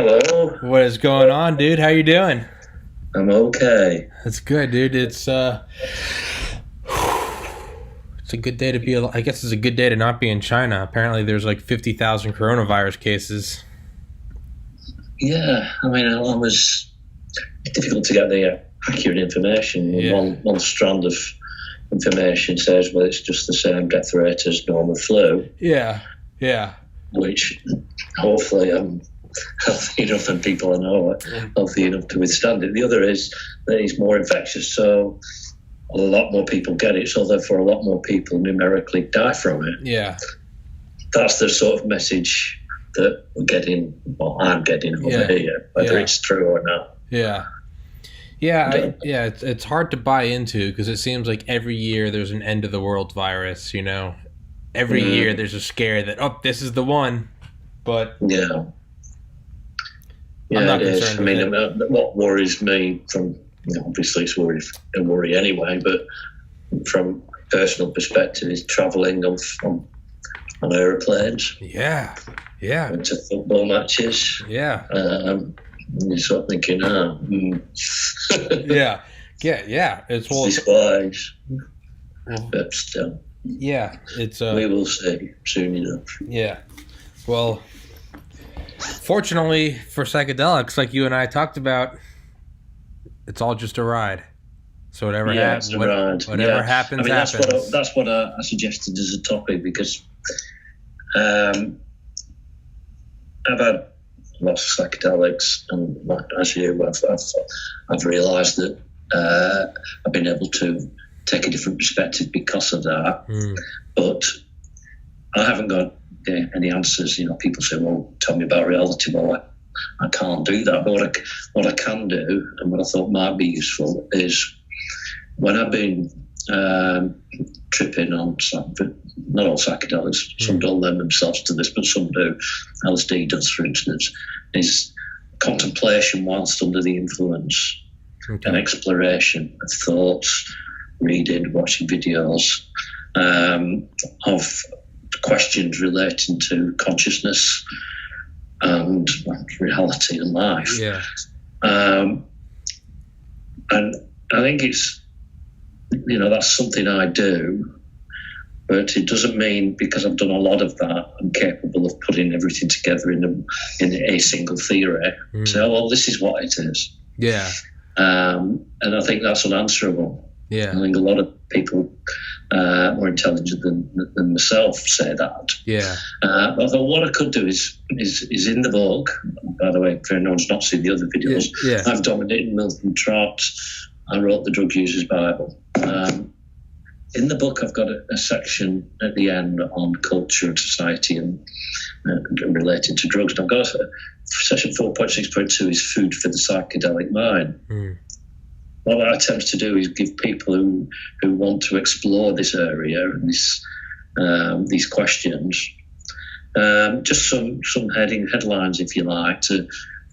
Hello, What is going on, dude? How you doing? I'm okay. That's good, dude. It's a good day to be. I guess it's a good day to not be in China. Apparently, there's like 50,000 coronavirus cases. Yeah, I mean, I was difficult to get the accurate information. Yeah. One strand of information says, well, it's just the same death rate as normal flu, Yeah. Yeah. which hopefully I'm healthy enough and people I know are healthy enough to withstand it. The other is that it's more infectious, so a lot more people get it, so therefore a lot more people numerically die from it. Yeah. That's the sort of message that we're getting, well, I'm getting over here, whether it's true or not. Yeah. Yeah. It's hard to buy into because it seems like every year there's an end of the world virus. Every year there's a scare that this is the one, but yeah, I'm not it concerned. is. I mean, what worries me from obviously it's a worry anyway, but from a personal perspective is travelling on aeroplanes. Yeah. To football matches. Yeah. You're sort of thinking, Yeah. It's these flags, but still. Yeah, we will see soon enough. Yeah. Well, fortunately for psychedelics, like you and I talked about, it's all just a ride. So whatever happens, happens. I mean, happens. That's what I suggested as a topic because I've had lots of psychedelics, and as you, I've realised that I've been able to take a different perspective because of that. But I haven't got any answers. People say, "Well, tell me about reality." Well, I can't do that. But what I can do, and what I thought might be useful, is when I've been tripping on not all psychedelics, some don't lend themselves to this, but some do. LSD does, for instance, is contemplation whilst under the influence, and exploration of thoughts, reading, watching videos of questions relating to consciousness and reality and life. Yeah. And I think it's, that's something I do, but it doesn't mean because I've done a lot of that, I'm capable of putting everything together in a single theory. So, well, this is what it is. Yeah. And I think that's unanswerable. Yeah. I think a lot of people more intelligent than myself say that. Yeah. But I thought what I could do is in the book. By the way, for anyone's not seen the other videos, I've dominated Milton Trott. I wrote the Drug User's Bible. In the book, I've got a section at the end on culture and society and related to drugs. And I've got section 4.6.2 is food for the psychedelic mind. What I attempt to do is give people who want to explore this area and these questions just some headlines, if you like, to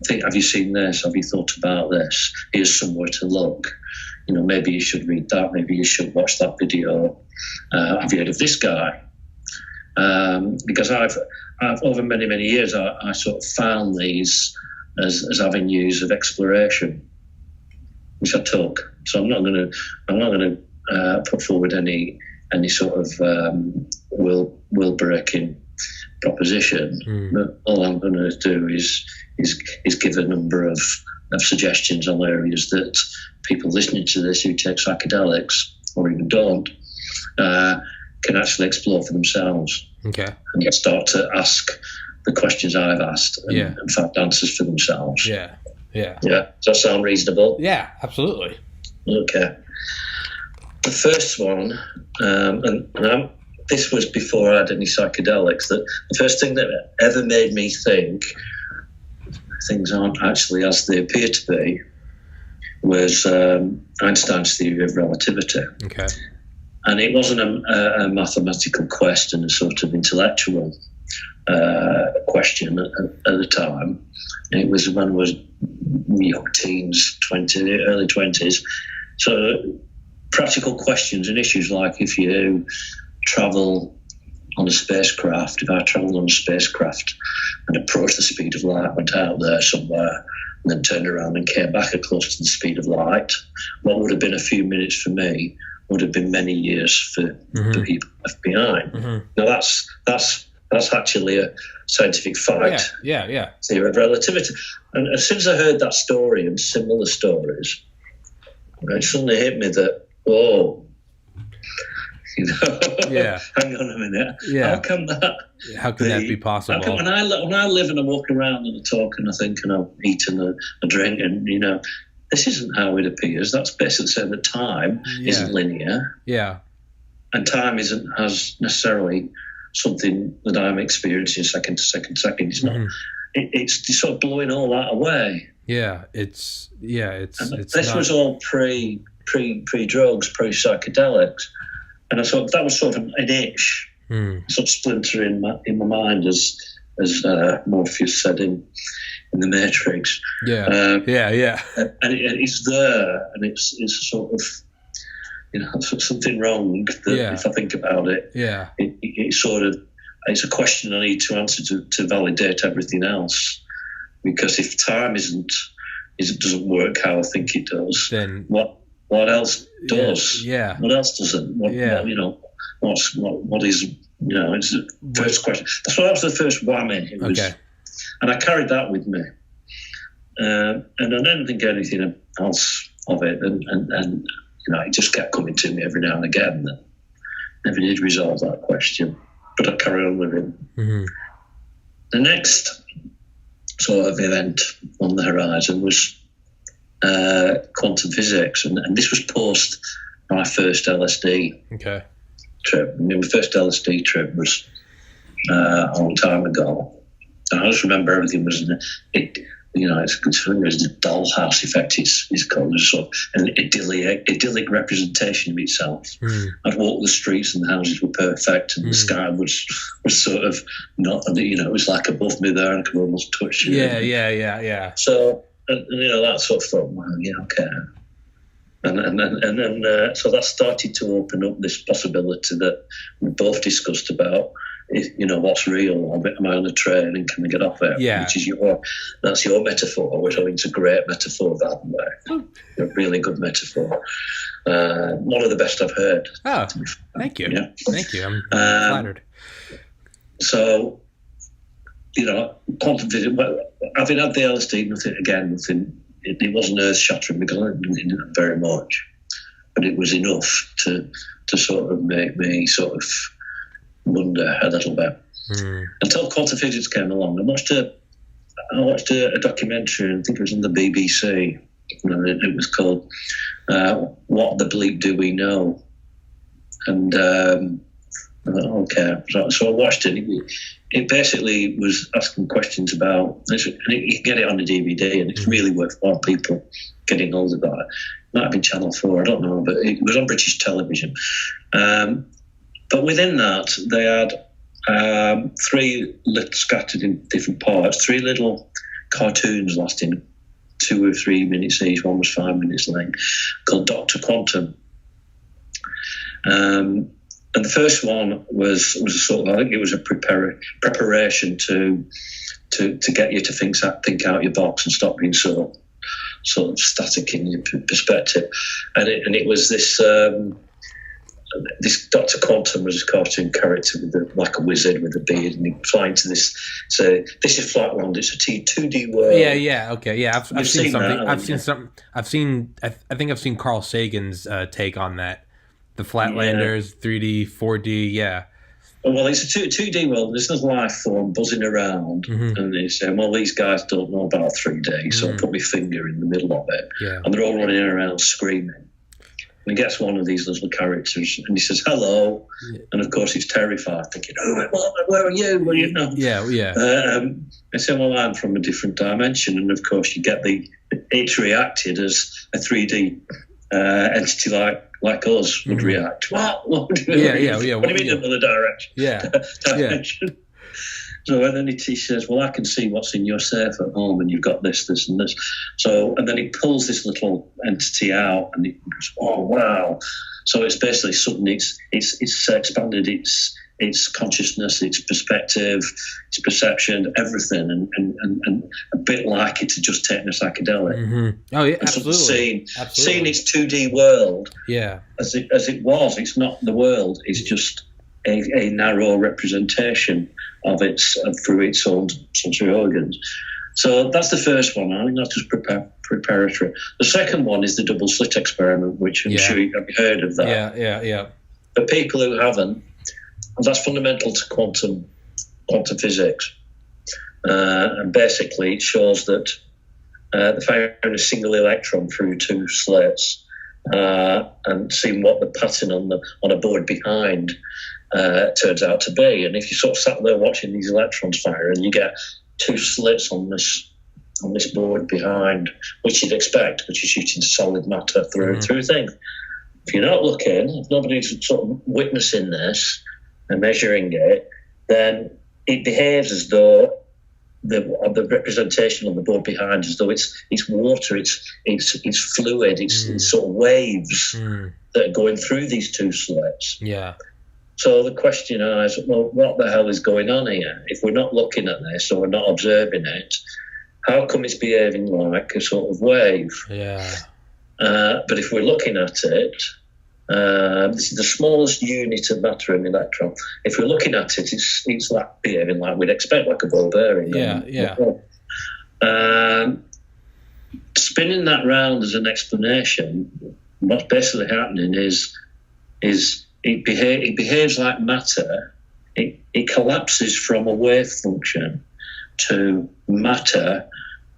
think, have you seen this? Have you thought about this? Here's somewhere to look. Maybe you should read that. Maybe you should watch that video. Have you heard of this guy? Because I've over many, many years, I sort of found these as avenues of exploration, which I took. So I'm not going to put forward any sort of will breaking proposition. But all I'm going to do is give a number of suggestions on areas that people listening to this who take psychedelics or even don't can actually explore for themselves. Okay. And start to ask the questions I've asked and find answers for themselves. Yeah. Does that sound reasonable? Yeah, absolutely. Okay. The first one, this was before I had any psychedelics, that the first thing that ever made me think things aren't actually as they appear to be was Einstein's theory of relativity. Okay. And it wasn't a mathematical question, a sort of intellectual question at the time. It was when I was young teens, early 20s. So practical questions and issues like if you travel on a spacecraft, if I travelled on a spacecraft and approached the speed of light, went out there somewhere, and then turned around and came back at close to the speed of light, what would have been a few minutes for me would have been many years for the people left behind. Now that's actually a scientific fact. Yeah. Theory of relativity. And as soon as I heard that story and similar stories, it suddenly hit me that, hang on a minute. Yeah. How can that be possible? How can, when I live and I walk around and I talk and I think and I'm eating a drink and, this isn't how it appears. That's basically saying that time isn't linear. Yeah. And time isn't as necessarily something that I'm experiencing second to second. It's not. It's sort of blowing all that away. Yeah. It's this was all pre drugs, pre psychedelics, and I thought that was sort of an itch, sort of splinter in my mind, as Morpheus said in the Matrix. Yeah. And it's there, and it's sort of, something wrong. If I think about it, it's sort of, it's a question I need to answer to validate everything else. Because if time doesn't work how I think it does, then what else does? Yeah. What else doesn't? What is? It's the first question. That was the first whammy. It was, and I carried that with me, and I didn't think anything else of it, and it just kept coming to me every now and again. And never did resolve that question, but I carried on living. The next sort of event on the horizon was quantum physics, and this was post my first LSD trip. My first LSD trip was a long time ago. And I just remember everything was it's the dollhouse effect. It's called. There's sort of an idyllic representation of itself. I'd walk the streets and the houses were perfect, and the sky was sort of not. It was like above me there, and I could almost touch it. Yeah. So that sort of thought, wow, okay. And then so that started to open up this possibility that we both discussed about. What's real? Am I on a train and can I get off it? Yeah. Which is that's your metaphor, which I think is a great metaphor, that way. A really good metaphor. One of the best I've heard. Oh, thank you. Yeah. Thank you. I'm flattered. So, quantum physics, having had the LSD, nothing, it wasn't earth-shattering because I didn't know very much, but it was enough to sort of make me sort of wonder a little bit. Until quantum physics came along, I watched a documentary, I think it was on the BBC, and it was called "What the Bleak Do We Know?" And I thought, okay, so I watched it. It basically was asking questions about, and you can get it on the DVD, and it's really worthwhile people getting hold of that. It might have been Channel 4, I don't know, but it was on British television. But within that, they had scattered in different parts, 3 little cartoons lasting 2 or 3 minutes each. One was 5 minutes length, called Dr. Quantum. And the first one was a sort of, I think it was a preparation to get you to think out your box and stop being so sort of static in your perspective. And it was this. This Dr. Quantum was a cartoon character like a wizard with a beard, and he'd fly into this. So this is Flatland. It's a 2D world. Yeah. Okay. Yeah, I've seen something. That, I've seen some. I've seen. I think I've seen Carl Sagan's take on that. The Flatlanders, 3D, 4D. Yeah. Well, it's a 2D world. There's no life form buzzing around, and they say, "Well, these guys don't know about 3D," so I put my finger in the middle of it, and they're all running around screaming. And he gets one of these little characters, and he says, "Hello," and of course he's terrified, thinking, "Oh, where are you?" Well, I say, "Well, I'm from a different dimension," and of course you get it's reacted as a 3D entity like us would react. What? What do you mean another direction? Dimension. So and then he says, "Well, I can see what's in your safe at home, and you've got this, and this." So, and then he pulls this little entity out, and he goes, "Oh, wow!" So it's basically suddenly it's expanded its its consciousness, its perspective, its perception, everything, and a bit like it to just taking a psychedelic. Mm-hmm. Oh yeah, absolutely. Seeing its 2D world, yeah, as it was. It's not the world. It's just a narrow representation of its through its own sensory organs. So that's the first one. I think that's just preparatory. The second one is the double slit experiment, which I'm sure you've heard of that. Yeah. For people who haven't, that's fundamental to quantum physics. And basically it shows that they found a single electron through two slits and seeing what the pattern on a board behind turns out to be. And if you sort of sat there watching these electrons fire and you get two slits on this board behind, which you'd expect, which is shooting solid matter through things. If you're not looking, if nobody's sort of witnessing this and measuring it, then it behaves as though the representation on the board behind, as though it's water, it's fluid, it's sort of waves that are going through these two slits. Yeah. So the question is, well, what the hell is going on here? If we're not looking at this or we're not observing it, how come it's behaving like a sort of wave? Yeah. But if we're looking at it, this is the smallest unit of matter, an electron. If we're looking at it, it's like behaving like we'd expect, like a ball bearing. Yeah. Spinning that round as an explanation, what's basically happening is it behaves like matter. It collapses from a wave function to matter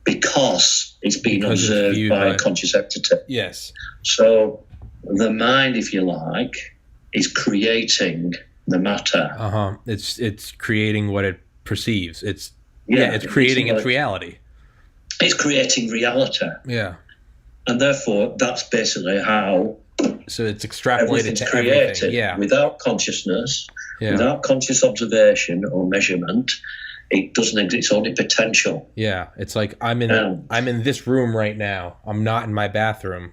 because it's been observed by a conscious entity. Yes. So the mind, if you like, is creating the matter. It's creating what it perceives. It's creating its reality. It's creating reality. Yeah. And therefore, that's basically how. So it's extrapolated to created, everything. Yeah. Without consciousness, without conscious observation or measurement, it doesn't exist. It's only potential. Yeah. It's like I'm in this room right now. I'm not in my bathroom.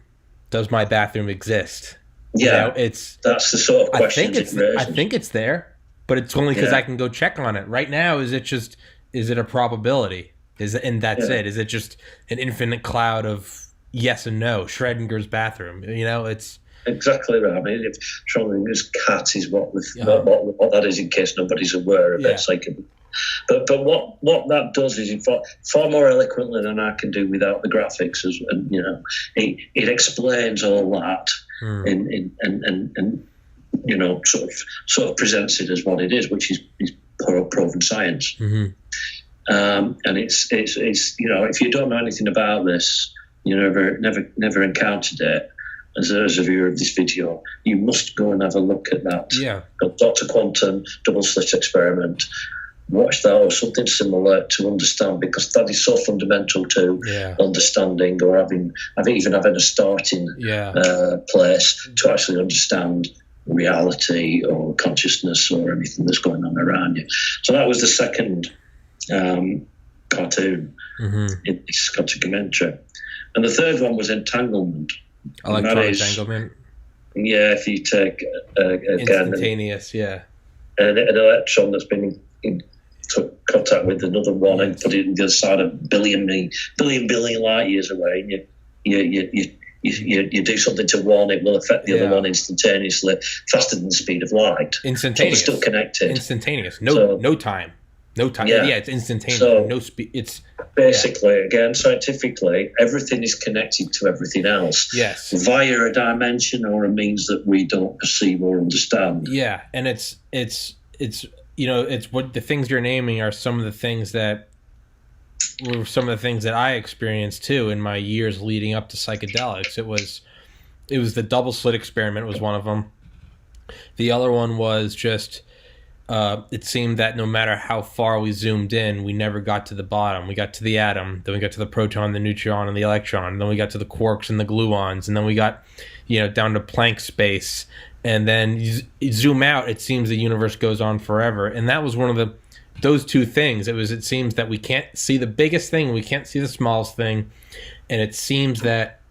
Does my bathroom exist? Yeah. That's the sort of question. I think it's there, but it's only because I can go check on it. Right now, is it a probability? Is it just an infinite cloud of yes and no? Schrodinger's bathroom. It's exactly right. I mean, if Schrodinger's cat is what that is, in case nobody's aware of it. So but what that does is far more eloquently than I can do without the graphics, and it explains all that and sort of presents it as what it is, which is proven science. And it's if you don't know anything about this, you never encountered it as a viewer of this video, you must go and have a look at that. Yeah. Dr. Quantum double slit experiment. Watch that or something similar to understand, because that is so fundamental to understanding or having a starting place to actually understand reality or consciousness or anything that's going on around you. So that was the second cartoon in this documentary. And the third one was entanglement. Electron entanglement. Yeah, if you take instantaneous, an electron that's been in contact with another one and put it on the other side of billion light years away, and you do something to one, it will affect the other one instantaneously, faster than the speed of light. Instantaneous. So they're still connected. Instantaneous. No time. No time. Yeah, it's instantaneous. So no speed. It's basically, again, scientifically, everything is connected to everything else. Yes. Via a dimension or a means that we don't perceive or understand. Yeah, and it's what the things you're naming are some of the things that were some of the things that I experienced too in my years leading up to psychedelics. It was the double slit experiment was one of them. The other one was just it seemed that no matter how far we zoomed in, we never got to the bottom. We got to the atom, then we got to the proton, the neutron, and the electron, and then we got to the quarks and the gluons, and then we got down to Planck space. And then you zoom out, it seems the universe goes on forever. And that was one of those two things. It seems that we can't see the biggest thing, we can't see the smallest thing. And it seems that,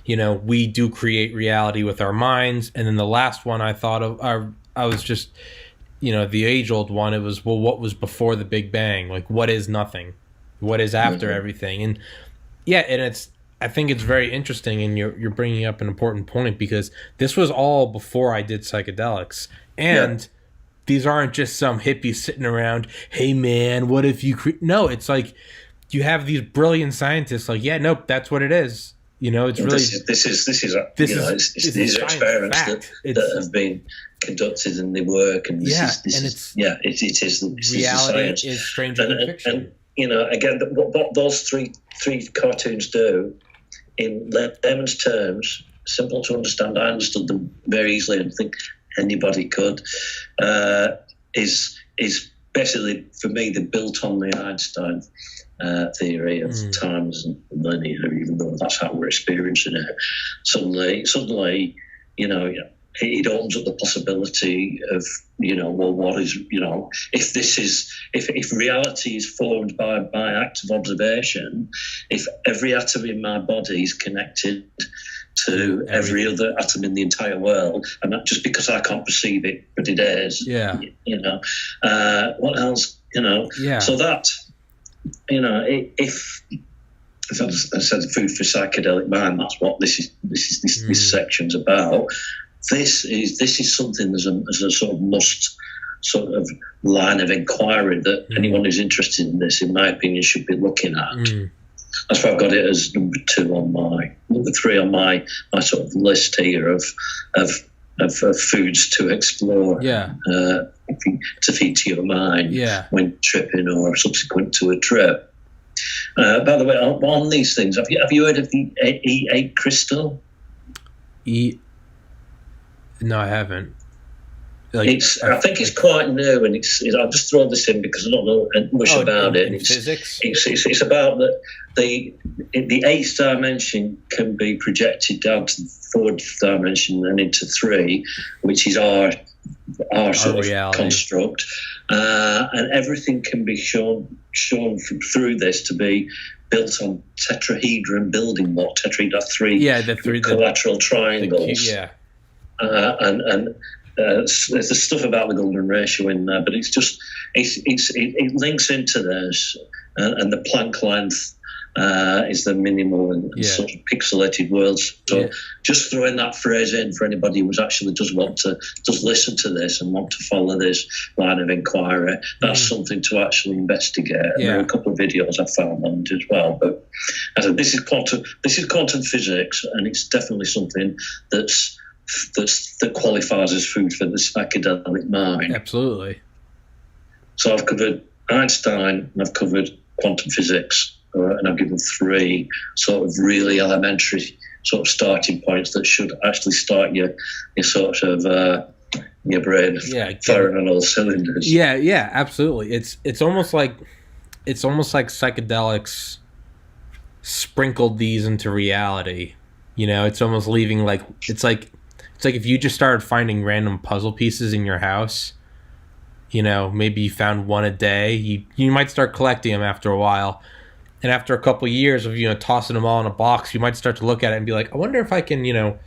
we do create reality with our minds. And then the last one I thought of, the age-old one, it was, well, what was before the Big Bang? Like, what is nothing? What is after everything? And I think it's very interesting, and you're bringing up an important point, because this was all before I did psychedelics, and these aren't just some hippies sitting around, hey man, what if you no, it's like you have these brilliant scientists like, yeah, nope, that's what it is. It's really these are experiments that have been conducted, and they work, and it is reality is stranger than fiction. And again, what those three cartoons do, in layman's terms, simple to understand. I understood them very easily, and I think anybody could. Is basically, for me, they're built on the Einstein theory of times and linear, even though that's how we're experiencing it. Suddenly, it opens up the possibility of, well, what is, if reality is formed by active observation, if every atom in my body is connected to every other atom in the entire world, and not just because I can't perceive it, but it is. What else? So that, if I said food for psychedelic mind, that's what this section's about. This is something as a sort of must sort of line of inquiry that anyone who's interested in this, in my opinion, should be looking at. That's why I've got it as number 3 on my sort of list here of foods to explore, to feed to your mind when tripping or subsequent to a trip. By the way, on these things, have you heard of the E8 crystal? No, I haven't. I think it's quite new, and I'll just throw this in because I don't know much about it. Physics? It's about that the 8th dimension can be projected down to the 4th dimension and into 3, which is our sort of reality construct, and everything can be shown through this to be built on tetrahedron building block. Tetrahedron, the three collateral triangles. There's stuff about the golden ratio in there, but it links into this, and the Planck length is the minimal and sort of pixelated worlds. So just throwing that phrase in for anybody who actually does listen to this and want to follow this line of inquiry, that's something to actually investigate. There are a couple of videos I found on it as well. But as I said, this is quantum physics, and it's definitely something that qualifies as food for the psychedelic mind. Absolutely. So I've covered Einstein, and I've covered quantum physics, and I've given 3 sort of really elementary sort of starting points that should actually start your sort of your brain firing on all cylinders. Yeah, absolutely. It's almost like psychedelics sprinkled these into reality. It's almost leaving it's like if you just started finding random puzzle pieces in your house, maybe you found one a day, you might start collecting them after a while. And after a couple of years of, tossing them all in a box, you might start to look at it and be like, I wonder if I can, and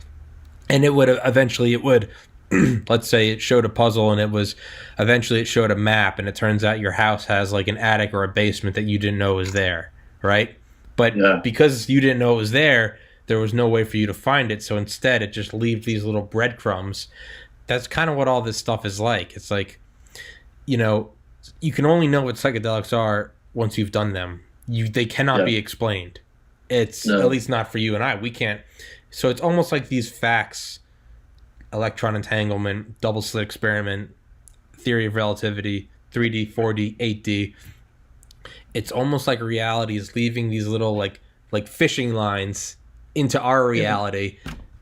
it would, let's say it showed a puzzle, and it showed a map, and it turns out your house has like an attic or a basement that you didn't know was there, right? But because you didn't know it was there was no way for you to find it. So instead, it just leaves these little breadcrumbs. That's kind of what all this stuff is like. It's like, you can only know what psychedelics are once you've done them. They cannot be explained. At least not for you and I. We can't. So it's almost like these facts: electron entanglement, double slit experiment, theory of relativity, 3D, 4D, 8D. It's almost like reality is leaving these little like fishing lines into our reality,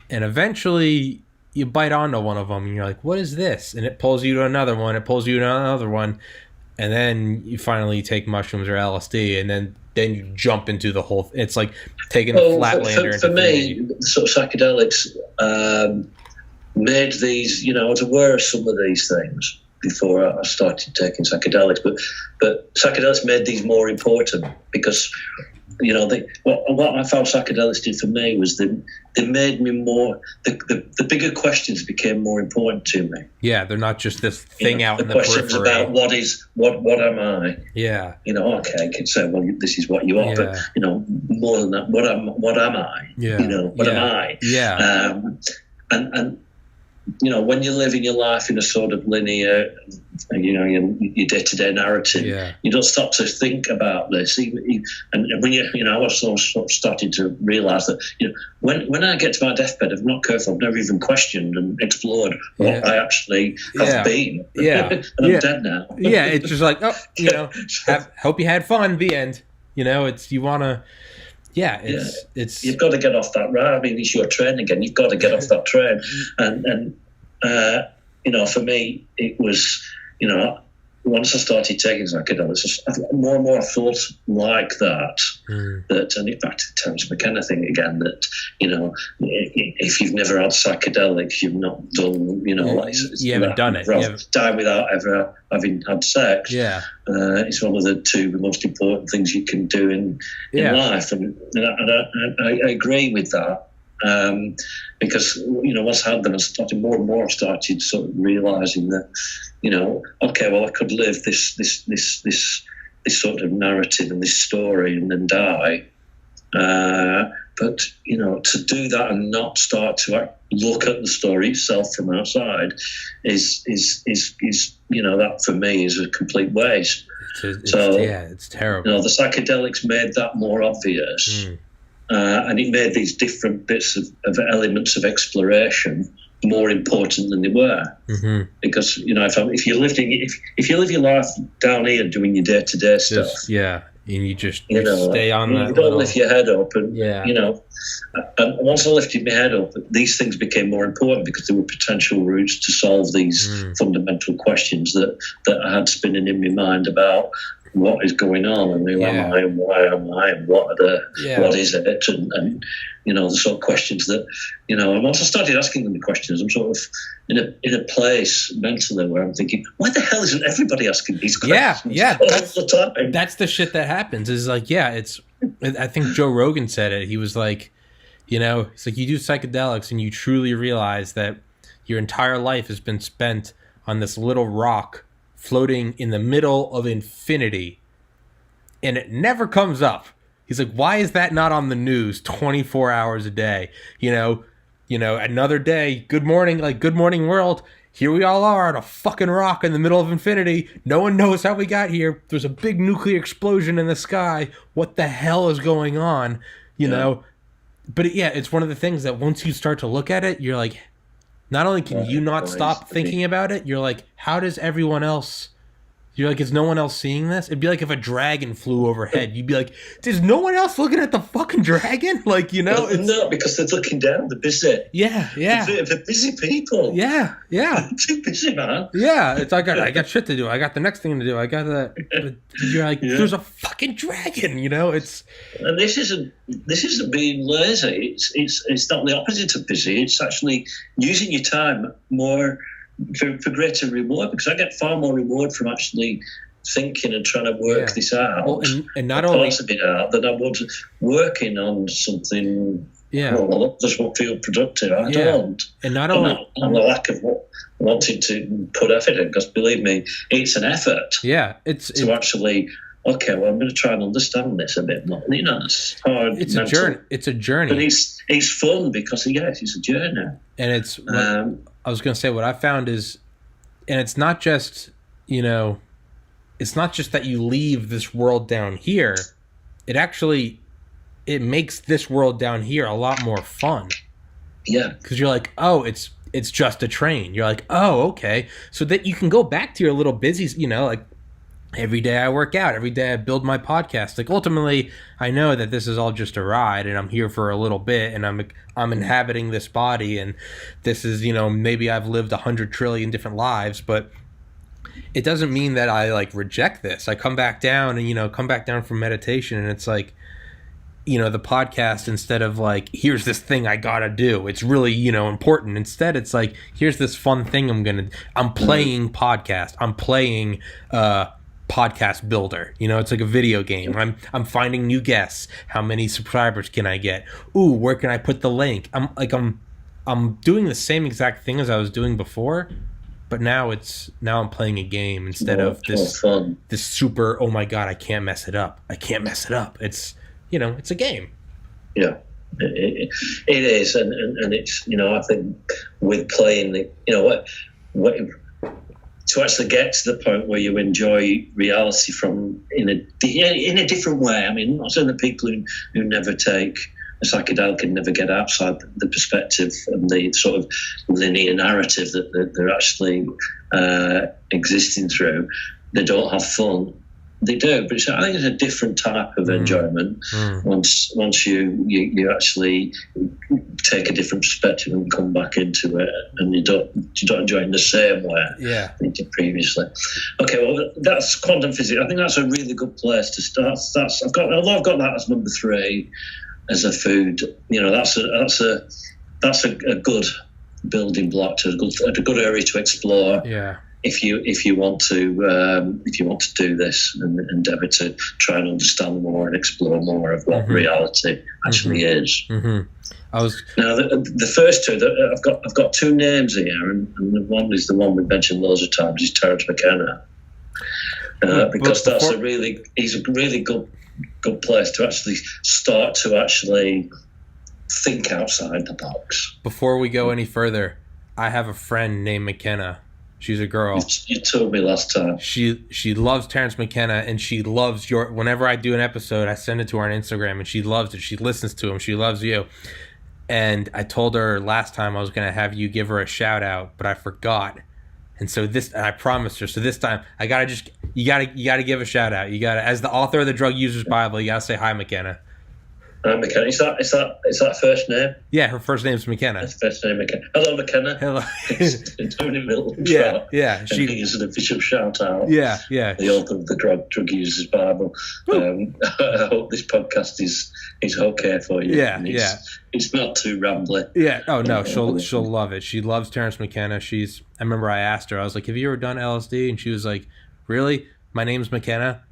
and eventually you bite onto one of them, and you're like, "What is this?" And it pulls you to another one. It pulls you to another one. And then you finally take mushrooms or LSD, and then you jump into the whole. It's like taking the Flatlander. For me, sort of psychedelics made these. I was aware of some of these things before I started taking psychedelics, but psychedelics made these more important because what I found psychedelics did for me was they made me more. The bigger questions became more important to me. Yeah, they're not just this thing out in the questions periphery. About what am I? Yeah. Okay, I can say, well, this is what you are, but more than that, what am I? Yeah. What am I? Yeah. And when you're living your life in a sort of linear, your day-to-day narrative, you don't stop to think about this. And when I was sort of starting to realise that, when I get to my deathbed, if I'm not careful, I've never even questioned and explored what I actually have been. Yeah. And I'm dead now. Yeah, it's just like, hope you had fun, the end. It's, you want to... Yeah, it's you've got to get off that ride. I mean, it's your train again. You've got to get off that train. And for me, it was, once I started taking psychedelics, more and more I thought like that. That, and in fact, the Terence McKenna thing again, that, if you've never had psychedelics, you've not done, you haven't done it. Die without ever having had sex. Yeah. It's one of the two most important things you can do in life. And I agree with that. Because once I had them, I started more and more started sort of realising that, okay, well, I could live this sort of narrative and this story and then die, but to do that and not start to look at the story itself from outside is that for me is a complete waste. It's terrible. The psychedelics made that more obvious. And it made these different bits of elements of exploration more important than they were. Because if you live your life down here doing your day-to-day stuff, and you just stay on that. You don't lift your head up, and and once I lifted my head up, these things became more important because there were potential routes to solve these fundamental questions that I had spinning in my mind about what is going on and who am I and why am I and what is it and the sort of questions that and once I started asking them the questions, I'm sort of in a place mentally where I'm thinking, why the hell isn't everybody asking these questions? That's the time. That's the shit that happens. Is like, it's. I think Joe Rogan said it. He was like, it's like you do psychedelics and you truly realize that your entire life has been spent on this little rock floating in the middle of infinity, and it never comes up. He's like, why is that not on the news 24 hours a day? Another day, good morning world. Here we all are on a fucking rock in the middle of infinity. No one knows how we got here. There's a big nuclear explosion in the sky. What the hell is going on? But it's one of the things that once you start to look at it, you're like, not only can you not stop thinking about it, you're like, how does everyone else... You're like, is no one else seeing this? It'd be like if a dragon flew overhead. You'd be like, there's no one else looking at the fucking dragon? No, because they're looking down. They're busy. Yeah. They're busy people. Yeah. They're too busy, man. Yeah, it's like, I got shit to do. I got the next thing to do. I got that. But you're like, there's a fucking dragon, It's... And this isn't being lazy. It's not the opposite of busy. It's actually using your time more... For greater reward, because I get far more reward from actually thinking and trying to work this out. Well, and not only parts of it out than I would working on something. Well, just won't feel productive. I don't. And not only on the lack of wanting to put effort in, because believe me, it's an effort. Yeah, it's actually. Okay, well, I'm going to try and understand this a bit more. It's hard. It's a journey. It's a journey. But it's fun because it's a journey. And it's. I was going to say what I found is, and it's not just it's not just that you leave this world down here. It makes this world down here a lot more fun. Yeah, because you're like, oh, it's just a train. You're like, oh, okay, so that you can go back to your little busy, like. Every day I work out. Every day I build my podcast. Like ultimately, I know that this is all just a ride, and I'm here for a little bit, and I'm inhabiting this body, and this is maybe I've lived 100 trillion different lives, but it doesn't mean that I reject this. I come back down and come back down from meditation, and it's like the podcast, instead of here's this thing I gotta do, it's really important. Instead, it's like here's this fun thing I'm playing podcast. I'm playing podcast builder. You know, it's like a video game. I'm finding new guests. How many subscribers can I get? Ooh, where can I put the link? I'm doing the same exact thing as I was doing before, but now I'm playing a game instead of this super, oh my God, I can't mess it up. It's, you know, it's a game. Yeah, it is. And it's, you know, I think with playing, you know, what to actually get to the point where you enjoy reality from in a different way. I mean, I'm not saying that people who never take a psychedelic can never get outside the perspective and the sort of linear narrative that they're actually existing through. They don't have fun. They do, but I think it's a different type of enjoyment once you actually take a different perspective and come back into it, and you don't enjoy it in the same way that you did previously. Okay, well, that's quantum physics. I think that's a really good place to start. Although I've got that as number 3 as a food. You know, that's a good building block to a good area to explore. Yeah. If you want to do this and endeavour to try and understand more and explore more of what reality actually is. Mm-hmm. Now the first two that I've got 2 names here, and one is the one we've mentioned loads of times, is Terence McKenna, because he's a really good place to actually start to actually think outside the box. Before we go any further, I have a friend named McKenna. She's a girl. You told me last time. She loves Terence McKenna, and she loves your. Whenever I do an episode, I send it to her on Instagram, and she loves it. She listens to him. She loves you. And I told her last time I was going to have you give her a shout out, but I forgot. And so and I promised her. So this time, you gotta give a shout out. You gotta, as the author of the Drug Users Bible, you gotta say hi, McKenna. McKenna. Is that first name? Yeah, her first name's McKenna. That's first name McKenna. Hello, McKenna. Hello. Tony Milton. Yeah. She is an official shout out. Yeah. The author of the Drug Users Bible. I hope this podcast is okay for you. Yeah. It's not too rambly. Yeah. Oh no, she'll love it. She loves Terence McKenna. I remember I asked her. I was like, "Have you ever done LSD?" And she was like, "Really? My name's McKenna,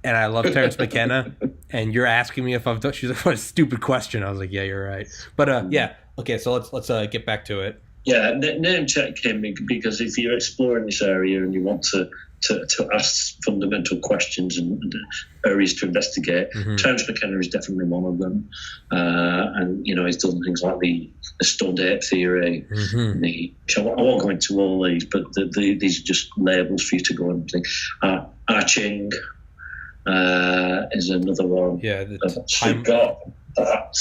and I love Terence McKenna, and you're asking me if I've done." She's like, "What a stupid question." I was like, "Yeah, you're right." But yeah, okay. So let's get back to it. Yeah, name check him, because if you're exploring this area and you want to ask fundamental questions and areas to investigate, Terence McKenna is definitely one of them. And you know, he's done things like the stud ape theory. I won't go into all these, but these are just labels for you to go and think. I Ching is another one. Yeah, we've got that.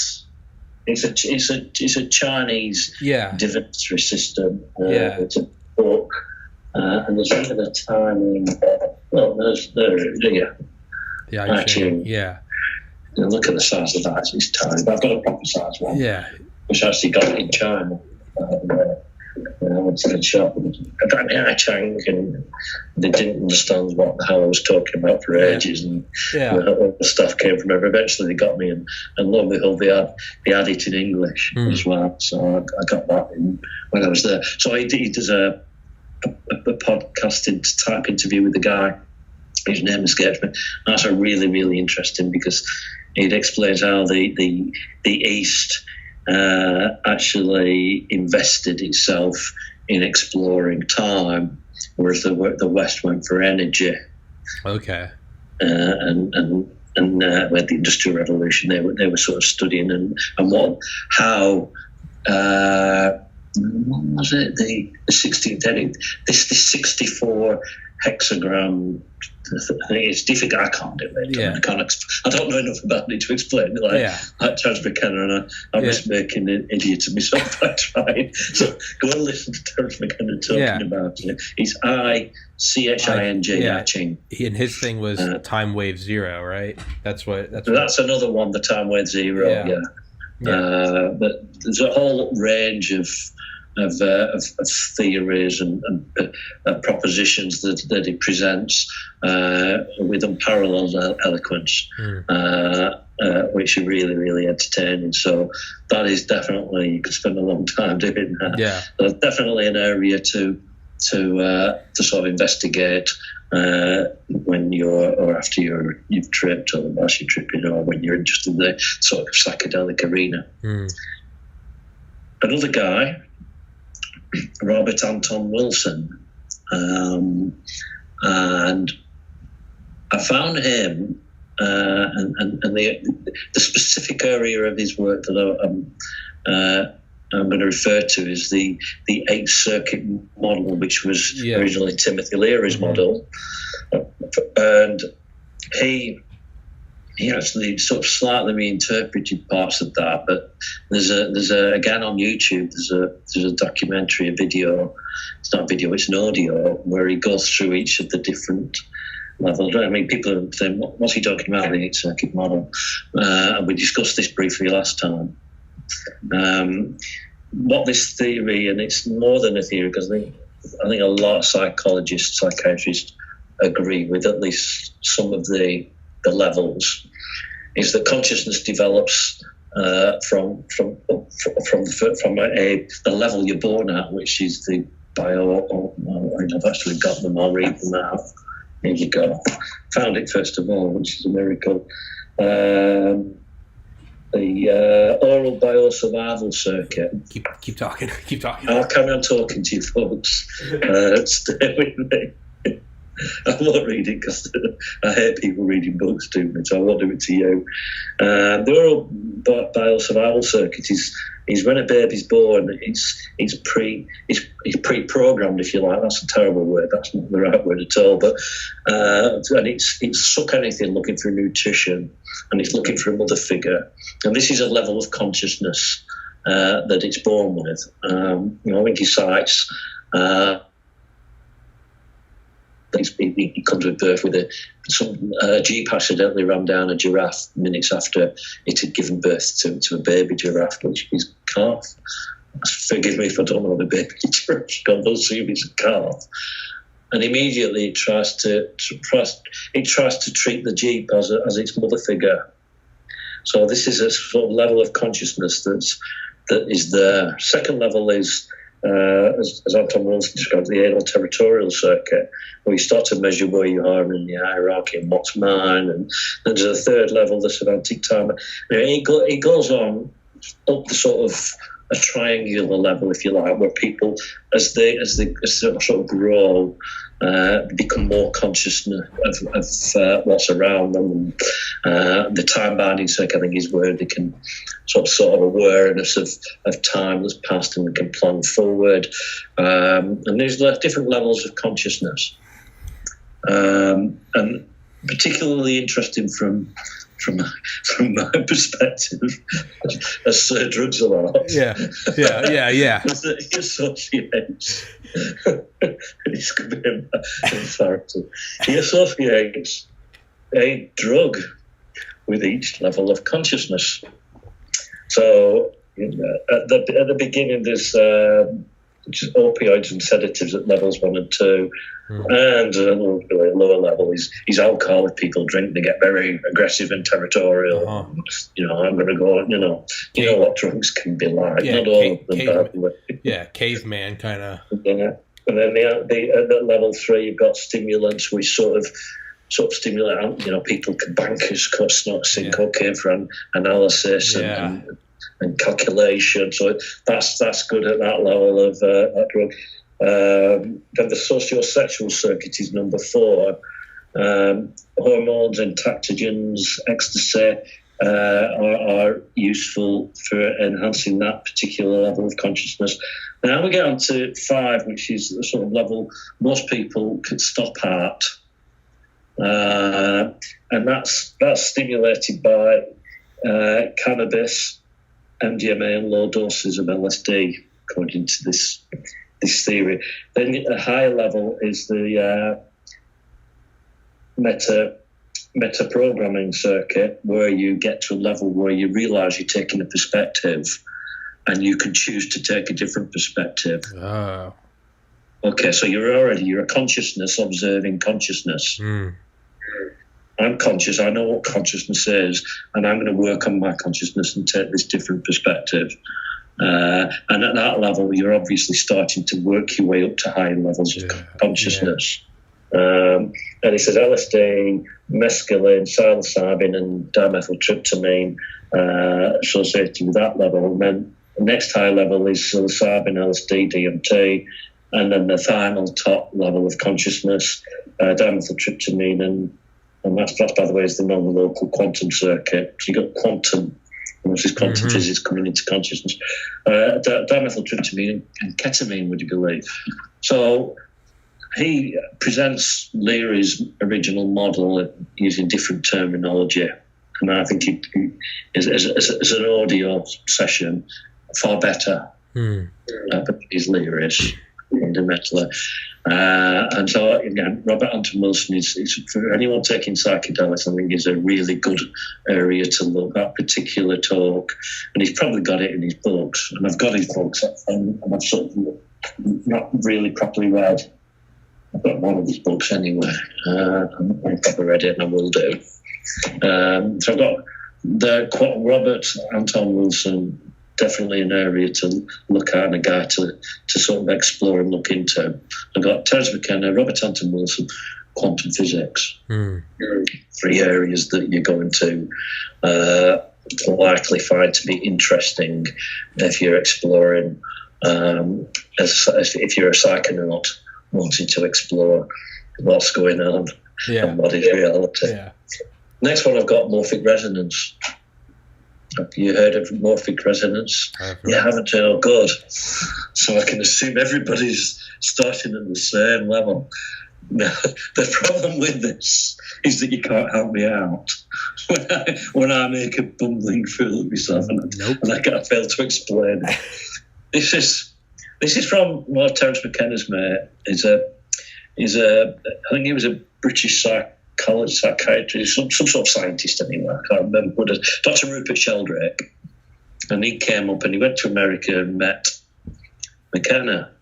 It's a Chinese divinatory system. It's a book, and there's even a tiny. Well, there's I Ching. Yeah. And look at the size of that; it's tiny. But I've got a proper size one. Yeah. Which I actually got in China. I went to the shop and I got the I Chang, and they didn't understand what the hell I was talking about for ages, and all the stuff came from there. Eventually they got me, and lo and behold, they had it in English as well. So I got that when I was there. So he does a podcasting type interview with the guy. His name escapes me. That's a really, really interesting, because it explains how the East actually invested itself in exploring time, whereas the West went for energy. Okay. And with the Industrial Revolution, they were sort of studying and how what was it, the 16th, this 64 hexagram. It's difficult. I can't do it. Yeah. I don't know enough about it to explain it. Like Terence McKenna, and I'm just making an idiot of myself by trying. So go and listen to Terence McKenna talking about it. It's ICHING. I Ching. And his thing was time wave zero, right? That's another one. The time wave zero. Yeah. But there's a whole range of theories and propositions that he presents with unparalleled eloquence, which are really, really entertaining. So that is definitely, you could spend a long time doing that. Yeah. But definitely an area to sort of investigate when or after you've tripped, or whilst you're tripping, or when you're just in the sort of psychedelic arena. Another guy, Robert Anton Wilson, and I found him, and the specific area of his work that I'm going to refer to is the 8th circuit model, which was originally Timothy Leary's model, and he actually sort of slightly reinterpreted parts of that. But there's a again on YouTube there's a documentary, a video. It's not a video, it's an audio where he goes through each of the different levels. I mean, people are saying, what's he talking about, the 8th circuit model? And we discussed this briefly last time. What this theory, and it's more than a theory, because I think a lot of psychologists, psychiatrists agree with at least some of the levels, is that consciousness develops from the level you're born at, which is the I've actually got them. I'll read them out. Here you go. Found it first of all, which is a miracle. The oral biosurvival circuit. Keep talking. I'll carry on talking to you, folks. Stay with me. I won't read it because I hate people reading books to me, so I won't do it to you. The oral biosurvival circuit is when a baby's born. It's pre-programmed, if you like. That's a terrible word. That's not the right word at all. But and it's suck anything, looking for nutrition, and it's looking for a mother figure. And this is a level of consciousness that it's born with. I think he cites. He comes with birth with some jeep accidentally ran down a giraffe minutes after it had given birth to a baby giraffe, which is a calf. Forgive me if I don't know the baby giraffe. God, don't assume it's a calf. And immediately it tries to treat the jeep as its mother figure. So this is a sort of level of consciousness that is there. Second level is, as Anton Wilson describes, the anal territorial circuit, where you start to measure where you are in the hierarchy and what's mine. And then there's a third level, the semantic time. It goes on up the sort of a triangular level, if you like, where people, as they sort of grow, become more conscious of what's around them. The time binding circuit, I think, is where they can sort of awareness of time that's passed and can plan forward. And there's different levels of consciousness. And particularly interesting from my perspective, as Sir Drugs a lot. Yeah. He associates. This could be a character. He associates a drug with each level of consciousness. So at the beginning, there's opioids and sedatives at levels 1 and 2. And a lower level is alcohol. If people drink, they get very aggressive and territorial. I'm going to go. You know what drugs can be like. Not all of them. Caveman kind of. Yeah, and then at level 3, you've got stimulants, which sort of stimulate. People can bankers snorting cocaine for analysis and calculation. So that's good at that level of that drug. Then the sociosexual circuit is number 4. Hormones, entactogens, ecstasy are useful for enhancing that particular level of consciousness. Now we get on to 5, which is the sort of level most people can stop at. And that's stimulated by cannabis, MDMA, and low doses of LSD, according to this theory. Then a higher level is the meta-programming circuit, where you get to a level where you realise you're taking a perspective and you can choose to take a different perspective. Oh. Okay, so you're a consciousness observing consciousness. I'm conscious, I know what consciousness is, and I'm going to work on my consciousness and take this different perspective. And at that level, you're obviously starting to work your way up to higher levels of consciousness. And he says LSD, mescaline, psilocybin, and dimethyltryptamine associated with that level. And then the next high level is psilocybin, LSD, DMT, and then the final top level of consciousness, dimethyltryptamine, and that's by the way, is the non-local quantum circuit. So you've got quantum, this is quantum physics coming into consciousness. Dimethyltryptamine and ketamine, would you believe? So he presents Leary's original model using different terminology, and I think he as an audio session, far better. But he's Leary's fundamentally. And so, again, Robert Anton Wilson is for anyone taking psychedelics, I think is a really good area to look at, particular talk. And he's probably got it in his books. And I've got his books, and I've sort of not really properly read. I've got one of his books anyway. I've probably read it, and I will do. So I've got Robert Anton Wilson, definitely an area to look at and a guy to sort of explore and look into. I've got Terence McKenna, Robert Anton Wilson, quantum physics. 3 areas that you're going to likely find to be interesting if you're exploring, if you're a psychonaut wanting to explore what's going on and what is reality. Yeah. Next one I've got morphic resonance. Have you heard of morphic resonance? Yeah, haven't you? Oh, good. So I can assume everybody's starting at the same level. Now, the problem with this is that you can't help me out when I make a bumbling fool of myself and I fail to explain it. This is from Terence McKenna's mate. I think he was a British psychiatrist, some sort of scientist anyway, I can't remember what it is. Dr. Rupert Sheldrake. And he came up and he went to America and met McKenna.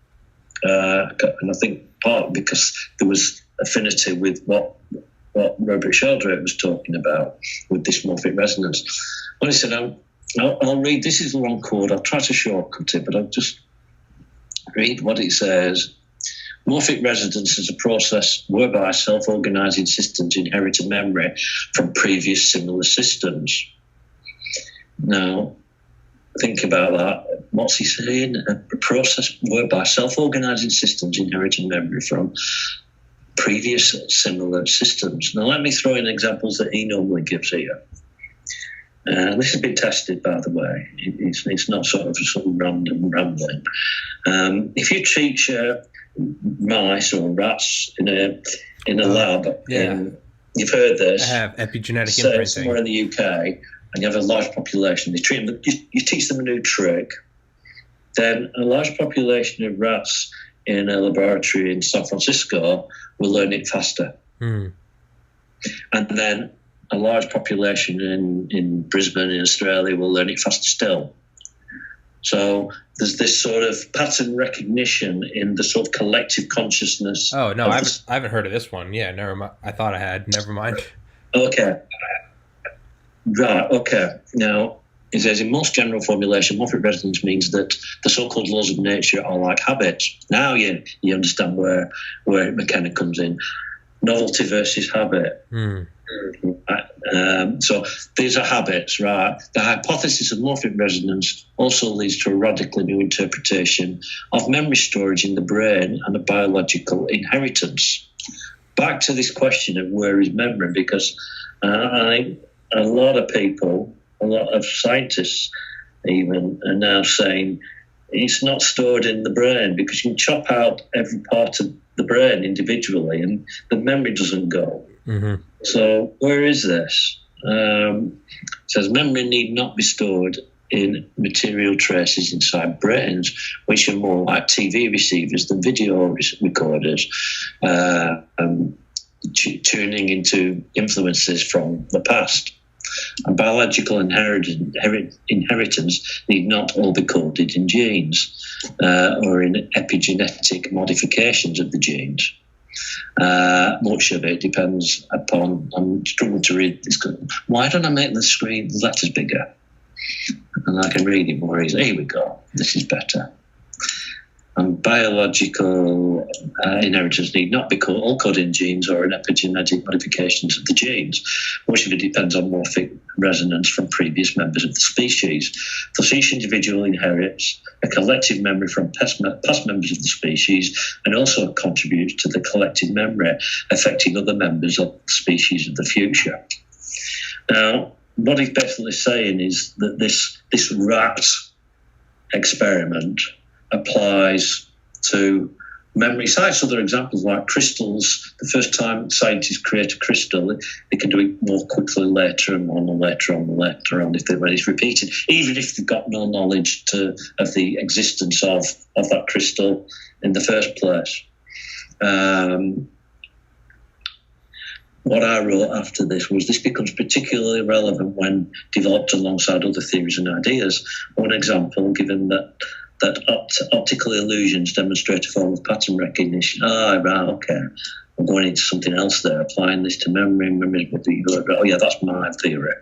And I think part because there was affinity with what Rupert Sheldrake was talking about with this morphic resonance. Well, he said, I'll read, this is the wrong quote, I'll try to shortcut it, but I'll just read what it says. Morphic resonance is a process whereby self-organizing systems inherit a memory from previous similar systems. Now, think about that. What's he saying? A process whereby self-organizing systems inherit a memory from previous similar systems. Now, let me throw in examples that he normally gives here. This has been tested, by the way. It's not sort of some random rambling. If you teach mice or rats in a lab, you've heard this. I have epigenetic imprinting. Somewhere in the UK, and you have a large population. You treat them. You teach them a new trick. Then a large population of rats in a laboratory in San Francisco will learn it faster. And then a large population in Brisbane in Australia will learn it faster still. So there's this sort of pattern recognition in the sort of collective consciousness. Oh, no, I haven't heard of this one. Yeah, never mind. I thought I had. Never mind. Okay. Right, okay. Now, it says in most general formulation, morphic resonance means that the so-called laws of nature are like habits. Now you understand where McKenna comes in. Novelty versus habit. So these are habits, right? The hypothesis of morphic resonance also leads to a radically new interpretation of memory storage in the brain and a biological inheritance. Back to this question of where is memory, because I think a lot of people, a lot of scientists even, are now saying it's not stored in the brain because you can chop out every part of the brain individually and the memory doesn't go. So where is this? It says memory need not be stored in material traces inside brains, which are more like TV receivers than video recorders, tuning into influences from the past. And biological inheritance need not all be coded in genes or in epigenetic modifications of the genes. Much of it depends upon, I'm struggling to read this. Why don't I make the letters bigger? And I can read it more easily. Here we go. This is better. and biological inheritance need not be all coding genes or in epigenetic modifications of the genes. Much of it depends on morphic resonance from previous members of the species. Thus, each individual inherits a collective memory from past members of the species and also contributes to the collective memory affecting other members of the species of the future. Now, what he's basically saying is that this rat experiment applies to memory. Cites other examples like crystals. The first time scientists create a crystal, they can do it more quickly later on when it's repeated, even if they've got no knowledge of the existence of that crystal in the first place. What I wrote after this becomes particularly relevant when developed alongside other theories and ideas. One example, given that optical illusions demonstrate a form of pattern recognition. Right, okay. I'm going into something else there, applying this to memory. That's my theory.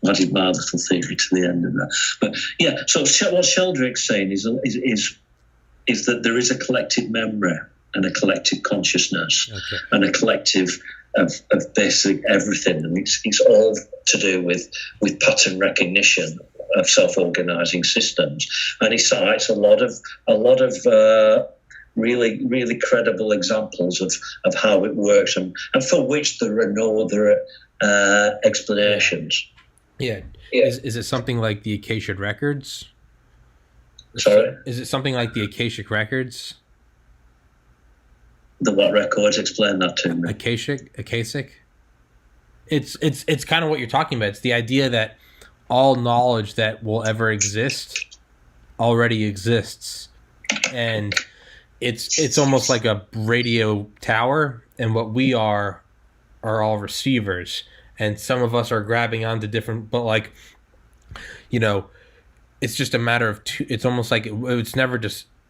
I added my little theory to the end of that. But yeah, so what Sheldrake's saying is that there is a collective memory and a collective consciousness and a collective of basic everything, and it's all to do with pattern recognition of self-organizing systems. And he cites a lot of really, really credible examples of how it works and for which there are no other explanations. Yeah. Is it something like the Akashic Records? Sorry? Is it something like the Akashic Records? The what records? Explain that to me. Akashic? It's kind of what you're talking about. It's the idea that all knowledge that will ever exist already exists, and it's almost like a radio tower, and what we are all receivers, and some of us are grabbing onto different, but like, you know, it's just a matter of it's almost like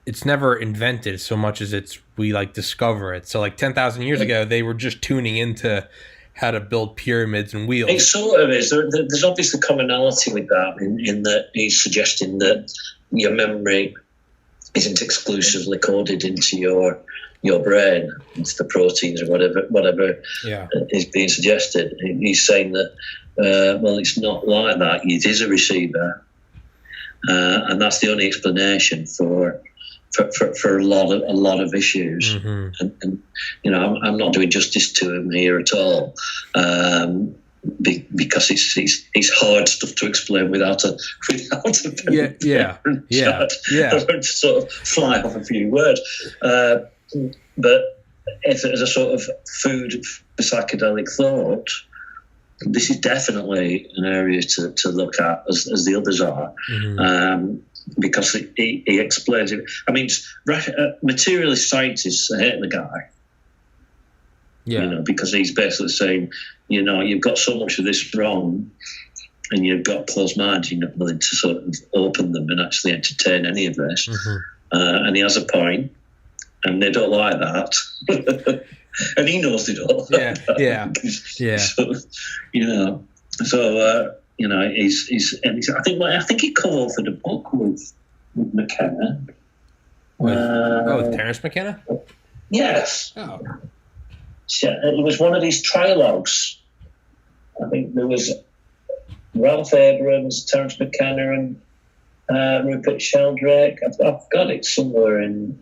it's never invented so much as we like discover it. So like 10,000 years ago, they were just tuning into how to build pyramids and wheels. It sort of is. There's obviously commonality with that in that he's suggesting that your memory isn't exclusively coded into your brain, into the proteins or whatever is being suggested. He's saying that, it's not like that. It is a receiver, and that's the only explanation for a lot of issues. Mm-hmm. And I'm not doing justice to him here at all, because it's hard stuff to explain without a to sort of fly off a few words. But as a sort of food for psychedelic thought, this is definitely an area to look at as the others are. Mm-hmm. Because he explains it. I mean, materialist scientists hate the guy. Yeah. Because he's basically saying, you've got so much of this wrong, and you've got closed minds. You're not willing to sort of open them and actually entertain any of this. Mm-hmm. And he has a point, and they don't like that, and he knows they don't. Yeah. So, I think he co-authored a book with McKenna. With Terence McKenna? Yes. Oh. It was one of these trilogues. I think there was Ralph Abrams, Terence McKenna, and Rupert Sheldrake. I've got it somewhere in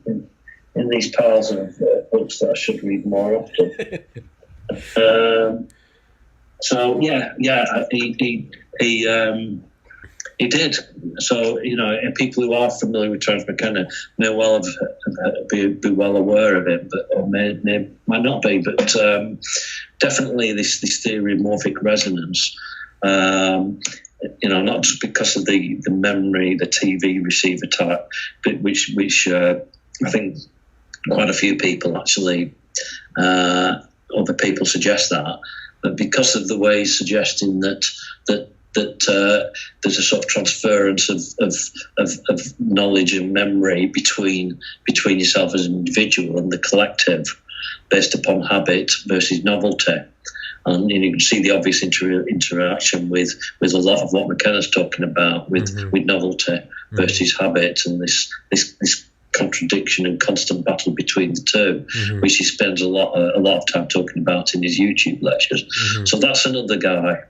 these piles of books that I should read more often. He did. So, people who are familiar with Terence McKenna may well be well aware of it, or might not be. But definitely this theory of morphic resonance, not just because of the memory, the TV receiver type, but which I think quite a few people actually, other people suggest that, but because of the way he's suggesting that there's a sort of transference of knowledge and memory between yourself as an individual and the collective, based upon habit versus novelty. And you can see the obvious interaction with a lot of what McKenna's talking about with novelty versus habit, and this contradiction and constant battle between the two, which he spends a lot of time talking about in his YouTube lectures. So that's another guy,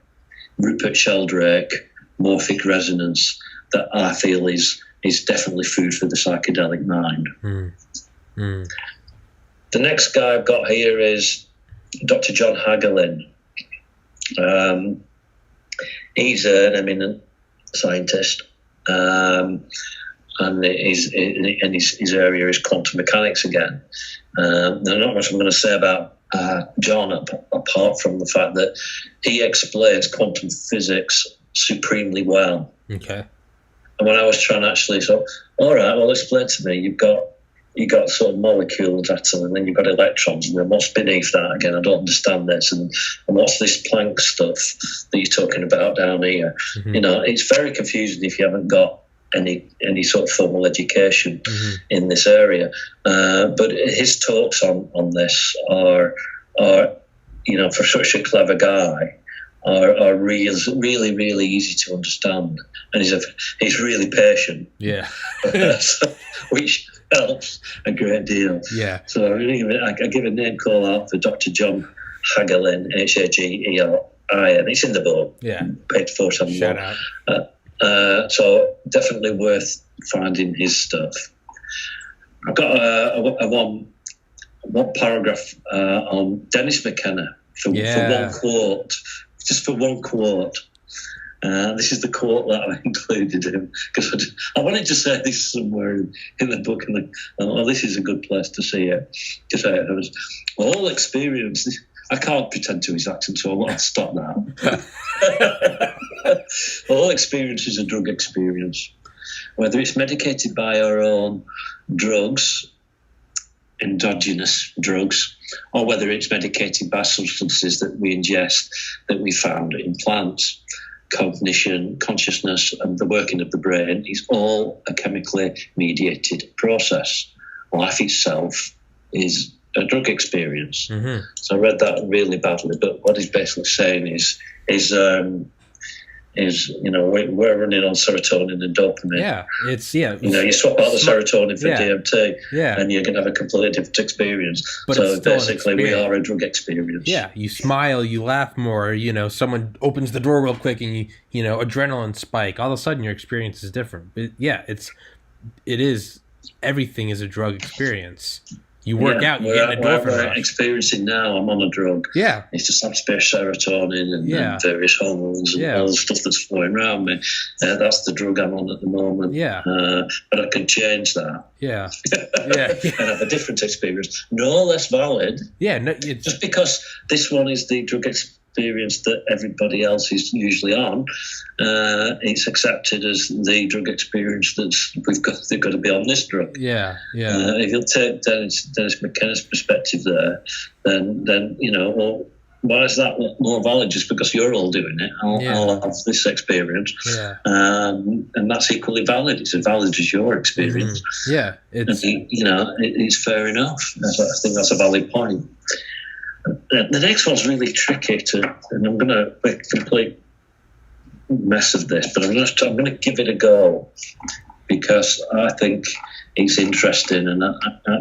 Rupert Sheldrake, morphic resonance, that I feel is definitely food for the psychedelic mind. The next guy I've got here is Dr. John Hagelin. He's an eminent scientist, and his area is quantum mechanics again. There's not much I'm going to say about John apart from the fact that he explains quantum physics supremely well. Okay. And when I was trying to actually all right, well, explain to me, you've got sort of molecules, atoms, and then you've got electrons, and then what's beneath that again? I don't understand this, and what's this Planck stuff that you're talking about down here? It's very confusing if you haven't got any sort of formal education in this area. But his talks on this are for such a clever guy, are really, really easy to understand, and he's really patient. Yeah. Which helps a great deal. Yeah. So I give a name call out for Dr. John Hagelin, Hagerin. It's in the book. Yeah. Page 471. Shout out. So definitely worth finding his stuff. I've got a one paragraph on Dennis McKenna for one quote. Just for one quote. This is the quote that I included in, because I wanted to say this somewhere in the book, and this is a good place to see it. Because it was all experience. I can't pretend to his accent, so I'll stop now. All experience is a drug experience, whether it's medicated by our own drugs, endogenous drugs, or whether it's medicated by substances that we ingest that we found in plants. Cognition, consciousness, and the working of the brain is all a chemically mediated process. Life itself is a drug experience. So I read that really badly, but what he's basically saying is we're running on serotonin and dopamine. You swap out the serotonin for DMT, and you're going to have a completely different experience. But so basically, we are a drug experience. Yeah, you smile, you laugh more. Someone opens the door real quick, and you adrenaline spike. All of a sudden, your experience is different. But it is. Everything is a drug experience. You work out, you get an endorphin rush. We're experiencing now, I'm on a drug. Yeah. It's just subspace serotonin and various hormones and all the stuff that's flowing around me. That's the drug I'm on at the moment. Yeah. But I can change that. Yeah. And have a different experience. No less valid. Yeah. No, just because this one is the drug experience that everybody else is usually on, it's accepted as the drug experience they've got to be on this drug. If you'll take Dennis McKenna's perspective there, then well, why is that more valid? Just because you're all doing it, I'll have this experience, and that's equally valid. It's as valid as your experience. It's fair enough. I think that's a valid point. The next one's really tricky and I'm going to make a complete mess of this, but I'm going to give it a go because I think it's interesting, and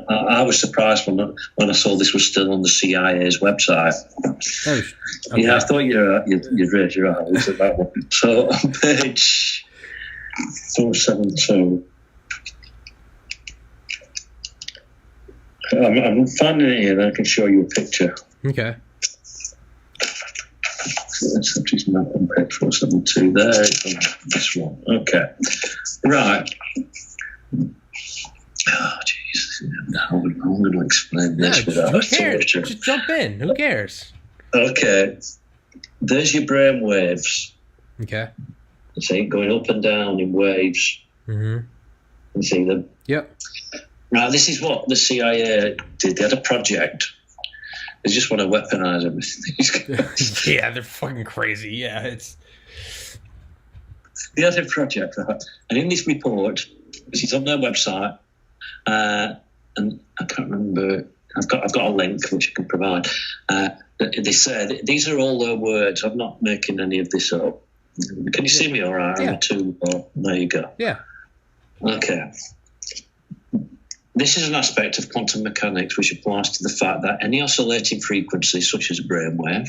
I was surprised when I saw this was still on the CIA's website. Oh, okay. Yeah, I thought you'd raise your eyes at that one. So on page 472. I'm finding it here, and I can show you a picture. Okay. Let's have this map on page 472 there. This one. Okay. Right. Oh, jeez. I'm going to explain this without who cares? Just jump in. Who cares? Okay. There's your brain waves. Okay. You see, going up and down in waves. You see them? Yep. Right, this is what the CIA did. They had a project. They just want to weaponize everything. Yeah, they're fucking crazy. Yeah, They had a project, right? And in this report, which is on their website, and I can't remember. I've got a link which I can provide. They said these are all their words. I'm not making any of this up. Can you see me all right? Yeah. There you go. Yeah. Okay. This is an aspect of quantum mechanics which applies to the fact that any oscillating frequency, such as a brainwave,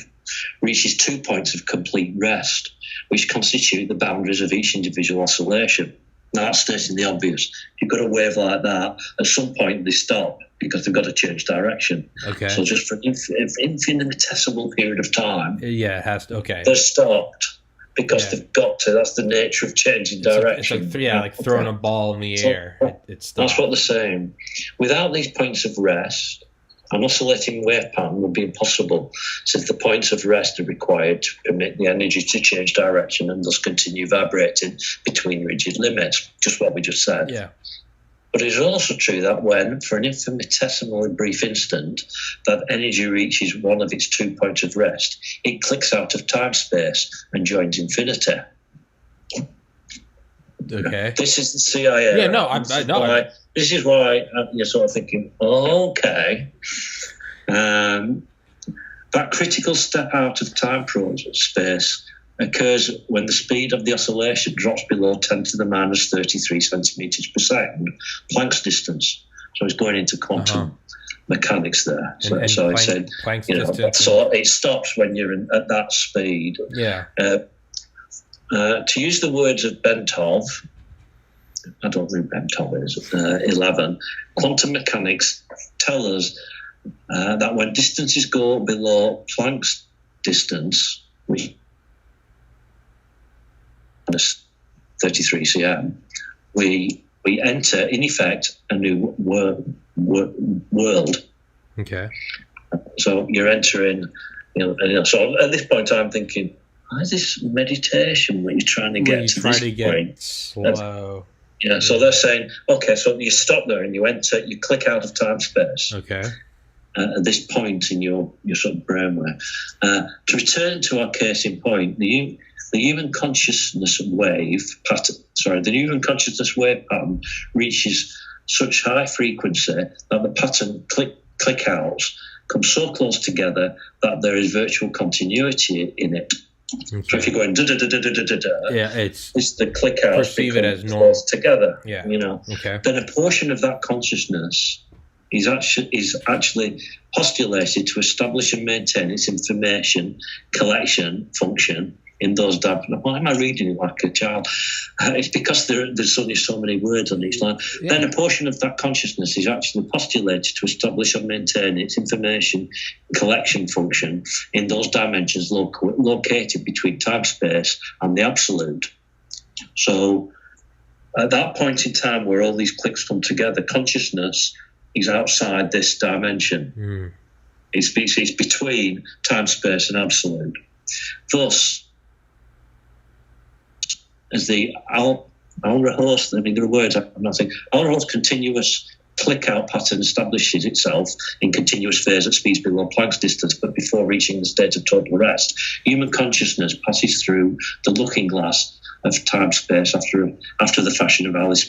reaches 2 points of complete rest, which constitute the boundaries of each individual oscillation. Now, that's stating the obvious. If you've got a wave like that, at some point they stop because they've got to change direction. Okay. So just for an infinitesimal period of time, it has to. Okay. They're stopped because they've got to. That's the nature of changing direction. It's like throwing a ball in the air. It's that's what they're saying. Without these points of rest, an oscillating wave pattern would be impossible, since the points of rest are required to permit the energy to change direction and thus continue vibrating between rigid limits, just what we just said. Yeah. But it is also true that when, for an infinitesimally brief instant, that energy reaches one of its 2 points of rest, it clicks out of time-space and joins infinity. Okay. This is the CIA. Yeah, no, I know. This is why you're sort of thinking, okay. That critical step out of time space occurs when the speed of the oscillation drops below 10 to the minus 33 centimeters per second, Planck's distance. So it's going into quantum mechanics there. So it's saying, so it stops when you're at that speed. Yeah. To use the words of Bentov, I don't know who Bentov is, 11, quantum mechanics tell us that when distances go below Planck's distance, which is 33 cm, we enter, in effect, a new world. Okay. So you're entering, so at this point I'm thinking, why is this meditation when you're trying to get to this point? Slow. Yeah, so they're saying, okay, so you stop there and you enter, you click out of time-space. Okay. At this point in your sort of brainwave. To return to our case in point, the human consciousness wave pattern reaches such high frequency that the pattern click outs come so close together that there is virtual continuity in it. Okay. So if you're going it's the click outs perceive it as normal together. Yeah. Okay. Then a portion of that consciousness is actually postulated to establish and maintain its information collection function in those why am I reading it like a child? It's because there's only so many words on each line. Yeah. Then a portion of that consciousness is actually postulated to establish and maintain its information collection function in those dimensions located between time-space and the absolute. So at that point in time where all these clicks come together, consciousness is outside this dimension. Mm. It's between time-space and absolute. Thus, as the Alra-Host, there are words I'm not saying, Alra-Host continuous click-out pattern establishes itself in continuous phase at speeds below Planck's distance, but before reaching the state of total rest. Human consciousness passes through the looking glass of time-space after the fashion of Alice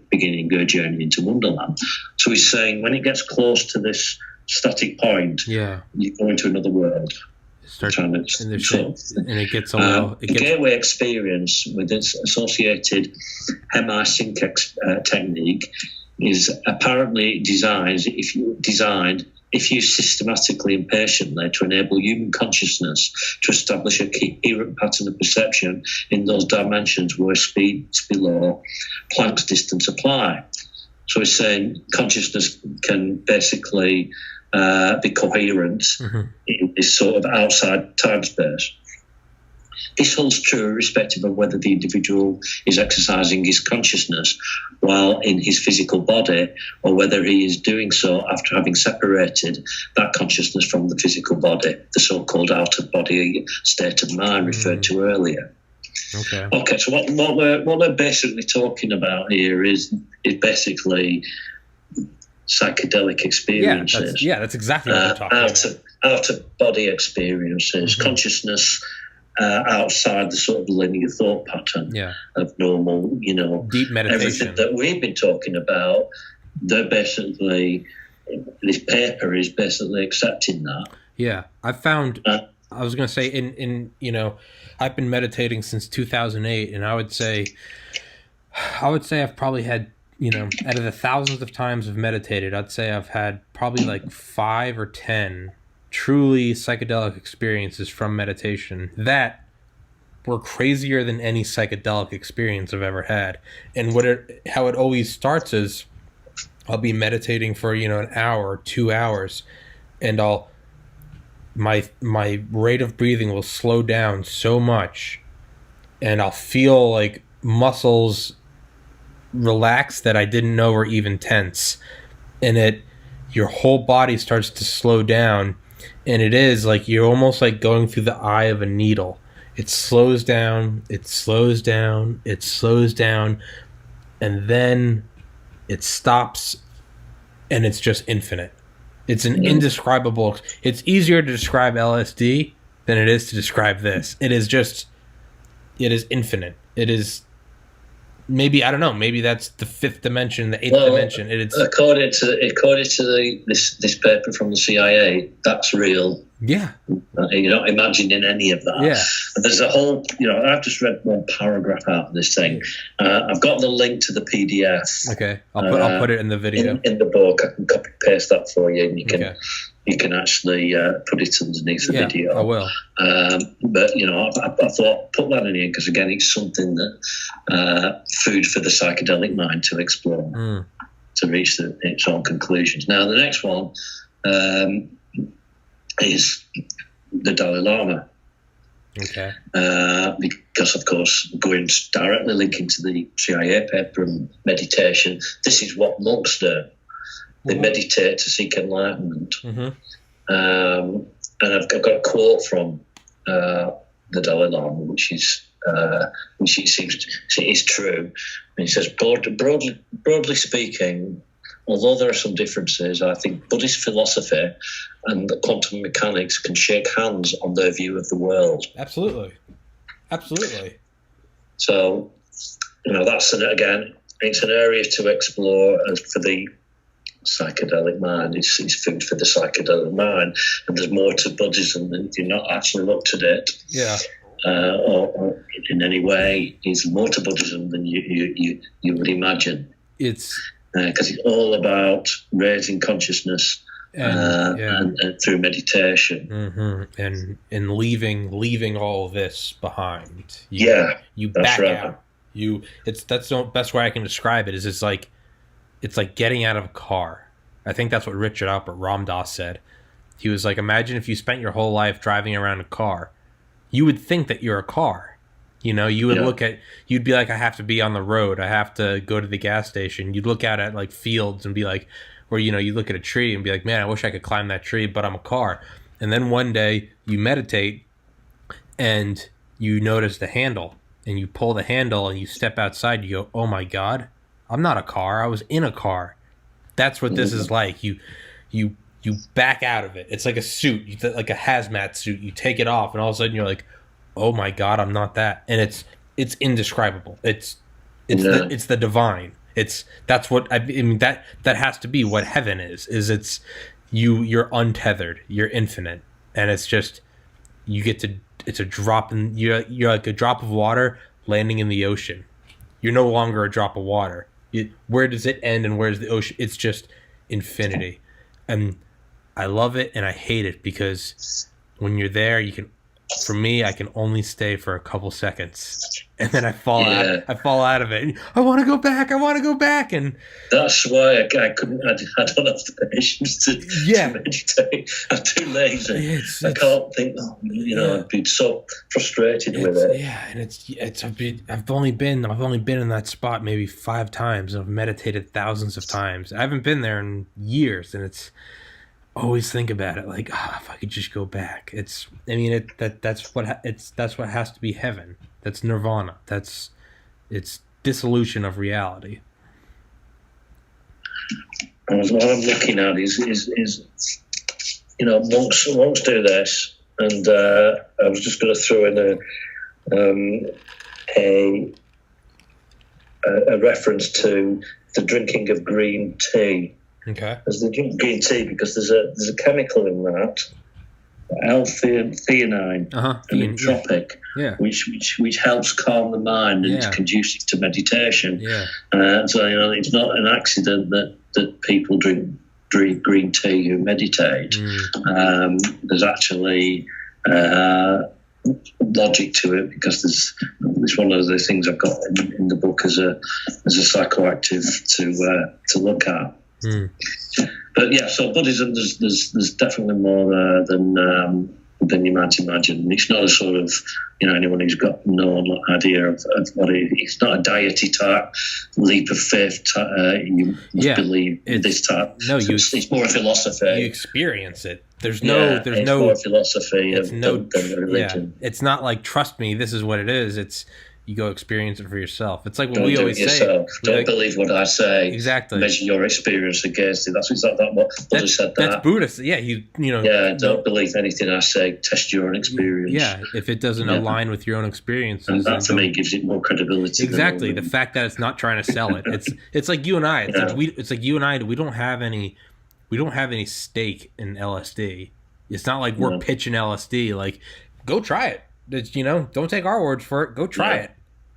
beginning her journey into Wonderland. So he's saying when it gets close to this static point, you go into another world. And it gets the gateway experience with its associated hemi-sync technique is apparently designed if used systematically and patiently to enable human consciousness to establish a coherent pattern of perception in those dimensions where speeds below Planck's distance apply. So he's saying consciousness can basically be coherent in this sort of outside time space. This holds true irrespective of whether the individual is exercising his consciousness while in his physical body or whether he is doing so after having separated that consciousness from the physical body, the so-called out-of-body state of mind referred to earlier. Okay, so what we're basically talking about here is basically psychedelic experiences. That's exactly what we're talking about. Out-of-body experiences, consciousness outside the sort of linear thought pattern of normal, deep meditation. Everything that we've been talking about, they're basically, this paper is basically accepting that. Yeah, I found, I was going to say, in I've been meditating since 2008, and I would say I've probably had out of the thousands of times I've meditated, I'd say I've had probably like 5 or 10 truly psychedelic experiences from meditation that were crazier than any psychedelic experience I've ever had. And how it always starts is I'll be meditating for, an hour, 2 hours, and my rate of breathing will slow down so much, and I'll feel like muscles relax that I didn't know were even tense, and your whole body starts to slow down, and it is like you're almost like going through the eye of a needle. It slows down, it slows down, it slows down, and then it stops, and it's just infinite. It's an indescribable. It's easier to describe LSD than it is to describe this. It is infinite. It is maybe, I don't know, maybe that's the 5th dimension, the 8th dimension. According to this paper from the CIA, that's real. Yeah. You're not imagining any of that. Yeah. And there's a whole, I've just read one paragraph out of this thing. I've got the link to the PDF. Okay. I'll put it in the video. In the book. I can copy paste that for you, and you can actually put it underneath the video. I will. But, I thought, put that in here because, again, it's something that food for the psychedelic mind to explore, to reach its own conclusions. Now, the next one is the Dalai Lama. Okay. Because, of course, going directly linking to the CIA paper and meditation, this is what monks do. They meditate to seek enlightenment. And I've got a quote from the Dalai Lama, which is true. And he says, broadly speaking, although there are some differences, I think Buddhist philosophy and quantum mechanics can shake hands on their view of the world. Absolutely. So, that's it's an area to explore as for the psychedelic mind. It's food for the psychedelic mind, and there's more to Buddhism than you've not actually looked at it. Yeah. Or in any way, it's more to Buddhism than you would imagine. It's because it's all about raising consciousness and through meditation, and leaving all this behind. You back out. That's the best way I can describe it. It's like getting out of a car. I think that's what Richard Alpert Ram Dass said. He was like, imagine if you spent your whole life driving around a car. You would think that you're a car. You would you'd be like, I have to be on the road. I have to go to the gas station. You'd look out at like fields and be like, or, you look at a tree and be like, man, I wish I could climb that tree, but I'm a car. And then one day you meditate and you notice the handle and you pull the handle and you step outside. You go, oh my God, I'm not a car. I was in a car. That's what this is like. You back out of it. It's like a suit, like a hazmat suit. You take it off and all of a sudden you're like, oh my God, I'm not that. And it's indescribable. It's the divine. That's what I mean. That has to be what heaven is it's you're untethered, you're infinite, and it's just it's a drop in, you're like a drop of water landing in the ocean. You're no longer a drop of water. Where does it end and where's the ocean? It's just infinity. And I love it and I hate it because when you're there, for me, I can only stay for a couple seconds, and then I fall out of it. And I want to go back, and that's why I couldn't. I don't have the patience to meditate. I'm too lazy. I can't think. I've been so frustrated with it. Yeah, and I've only been in that spot maybe 5 times, and I've meditated thousands of times. I haven't been there in years, and it's. Always think about it like, if I could just go back. That's what has to be heaven. That's nirvana. It's dissolution of reality. And what I'm looking at is monks do this, and I was just going to throw in a reference to the drinking of green tea. Okay. As they drink green tea because there's a chemical in that L-theanine, an entropic, which helps calm the mind and is conducive to meditation. So it's not an accident that people drink green tea who meditate. There's actually logic to it, because it's one of the things I've got in the book as a psychoactive to look at. But yeah, so Buddhism, there's definitely more than you might imagine. It's not a sort of, anyone who's got no idea of what it is. It's not a deity type leap of faith. You must believe this type. No, it's more a philosophy. You experience it. There's no more philosophy than religion. Yeah, it's not like, trust me, this is what it is. It's, you go experience it for yourself. It's like what we always say. Don't believe what I say. Exactly. Measure your experience against it. That's exactly what Buddha said. That's Buddhist. Yeah, don't believe anything I say. Test your own experience. Yeah, if it doesn't align with your own experiences, and that to me gives it more credibility. Exactly. The fact that it's not trying to sell it. It's like you and I. It's like you and I. We don't have any stake in LSD. It's not like we're pitching LSD. Like, go try it. Don't take our words for it. Go try it.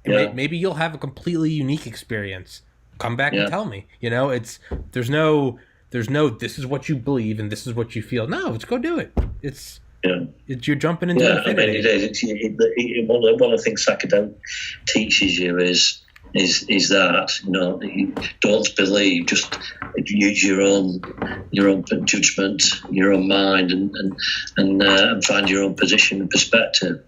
And maybe you'll have a completely unique experience. Come back and tell me. There's no this is what you believe and this is what you feel. No, let's go do it. You're jumping into infinity. It is. One of the things psychedelic teaches you is that don't believe, just use your own judgment, your own mind, and find your own position and perspective.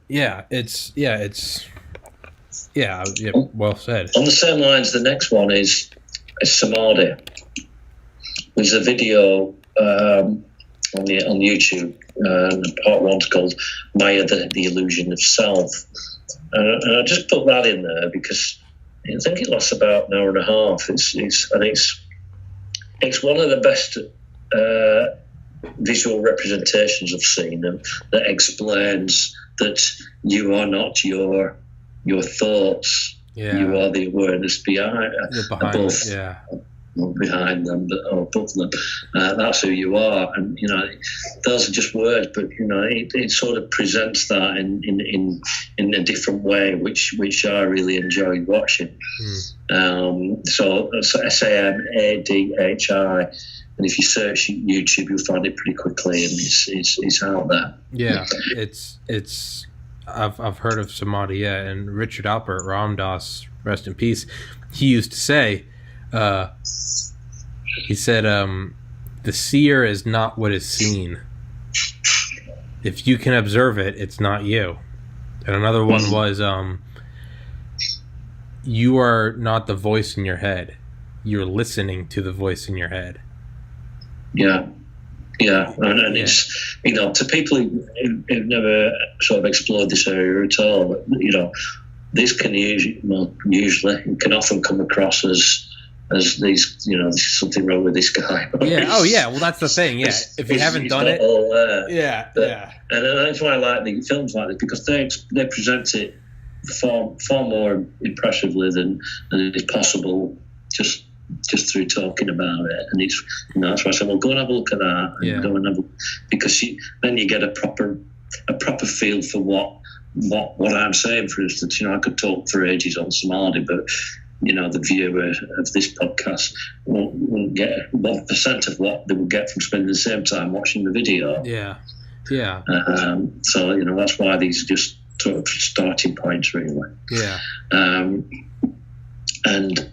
Well said. On the same lines, the next one is samadhi. There's a video on YouTube. Part one's called Maya, the Illusion of Self, and I just put that in there because I think it lasts about an hour and a half. It's one of the best visual representations I've seen that explains that you are not your thoughts. You are the awareness behind them, or above them. That's who you are, and those are just words, but it sort of presents that in a different way, which I really enjoyed watching. So SAMADHI, and if you search YouTube, you'll find it pretty quickly, and it's out there. Yeah, it's. I've heard of samadhi, and Richard Alpert Ramdas, rest in peace, he used to say, he said, the seer is not what is seen. If you can observe it, it's not you. And another one was, you are not the voice in your head. You're listening to the voice in your head. And it's, to people who've never sort of explored this area at all, this can usually can often come across as these, there's something wrong with this guy. Well, that's the thing. If you haven't done it, and that's why I like the films like this, because they present it far more impressively than it is possible just through talking about it. And it's that's why I said, well, go and have a look at that, and go and have because then you get a proper feel for what I'm saying. For instance, I could talk for ages on samadhi, but the viewer of this podcast won't get 1% of what they would get from spending the same time watching the video. So that's why these are just sort of starting points, really. And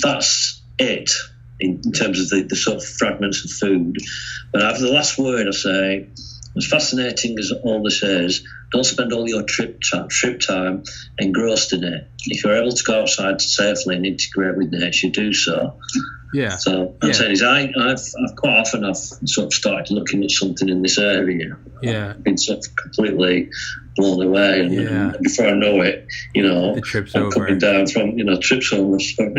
that's it in terms of the sort of fragments of food. But after the last word, I say, as fascinating as all this is, don't spend all your trip time engrossed in it. If you're able to go outside safely and integrate with nature, do so. So I'm saying is I've quite often I've sort of started looking at something in this area. I've been sort of completely blown away, and before I know it, the trip's I'm over. Coming down from trips almost. Why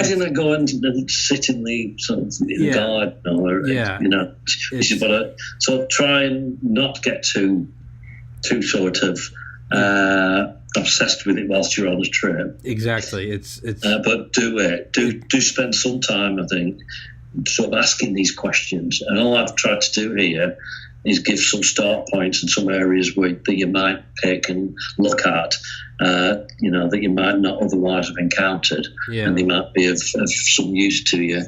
didn't I go and sit in the sort of the garden this is what so try and not get too sort of obsessed with it whilst you're on a trip. Exactly. It's but do it. Do spend some time, I think, sort of asking these questions. And all I've tried to do here is give some start points and some areas that you might pick and look at, that you might not otherwise have encountered, and they might be of some use to you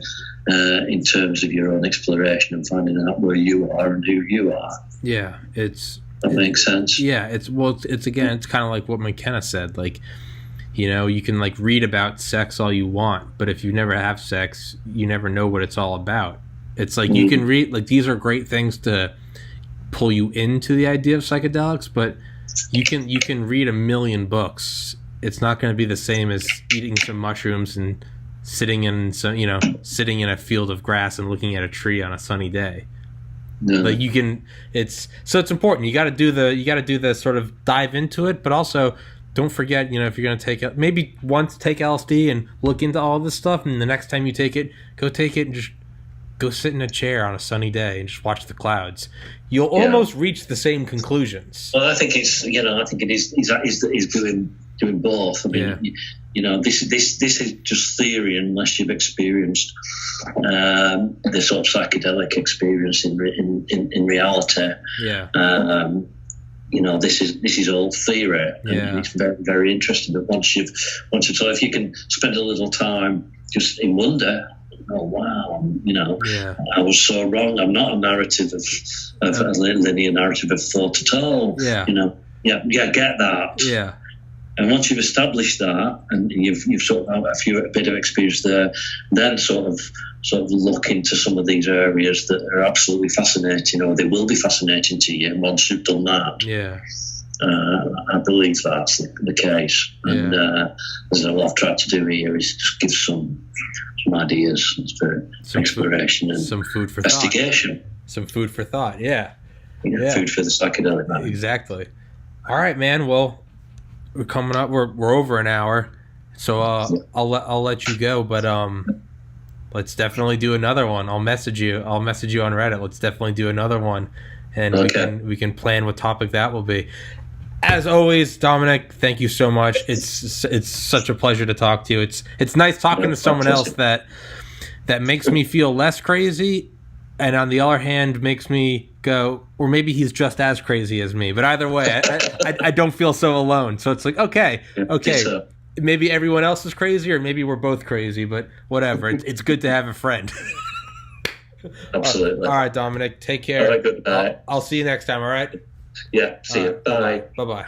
in terms of your own exploration and finding out where you are and who you are. Yeah, that makes sense. Yeah, it's kind of like what McKenna said. Like, you can like read about sex all you want, but if you never have sex, you never know what it's all about. It's like you can read, like, these are great things to pull you into the idea of psychedelics, but you can read a million books. It's not going to be the same as eating some mushrooms and sitting in a field of grass and looking at a tree on a sunny day. No. Like it's important. You got to do the sort of dive into it, but also don't forget, if you're going to take it, maybe once take LSD and look into all this stuff, and the next time you take it and just go sit in a chair on a sunny day and just watch the clouds. You'll almost reach the same conclusions. Well, I think it is doing both. I mean, this is just theory unless you've experienced the sort of psychedelic experience in reality. Yeah. This is all theory, and it's very, very interesting. But so if you can spend a little time just in wonder. Oh wow! I was so wrong. I'm not a narrative of a linear narrative of thought at all. Yeah. Get that. Yeah. And once you've established that, and you've sort of had a bit of experience there, then sort of look into some of these areas that are absolutely fascinating, or they will be fascinating to you. And once you've done that, I believe that's the case. And what I've tried to do here is just give some ideas for exploration and some food for investigation. Thought. Some food for thought, food for the psychedelic man. Exactly. All right, man. Well, we're coming up. We're over an hour, so I'll let you go. But let's definitely do another one. I'll message you on Reddit. Let's definitely do another one, and we can plan what topic that will be. As always, Dominic, thank you so much. It's such a pleasure to talk to you. It's nice talking to someone else that makes me feel less crazy, and on the other hand makes me go, or maybe he's just as crazy as me. But either way, I don't feel so alone. So it's like, okay, maybe everyone else is crazy, or maybe we're both crazy. But whatever, it's good to have a friend. Absolutely. All right, Dominic, take care. Have a good night. I'll see you next time. All right. Yeah. See you. Bye. Bye-bye.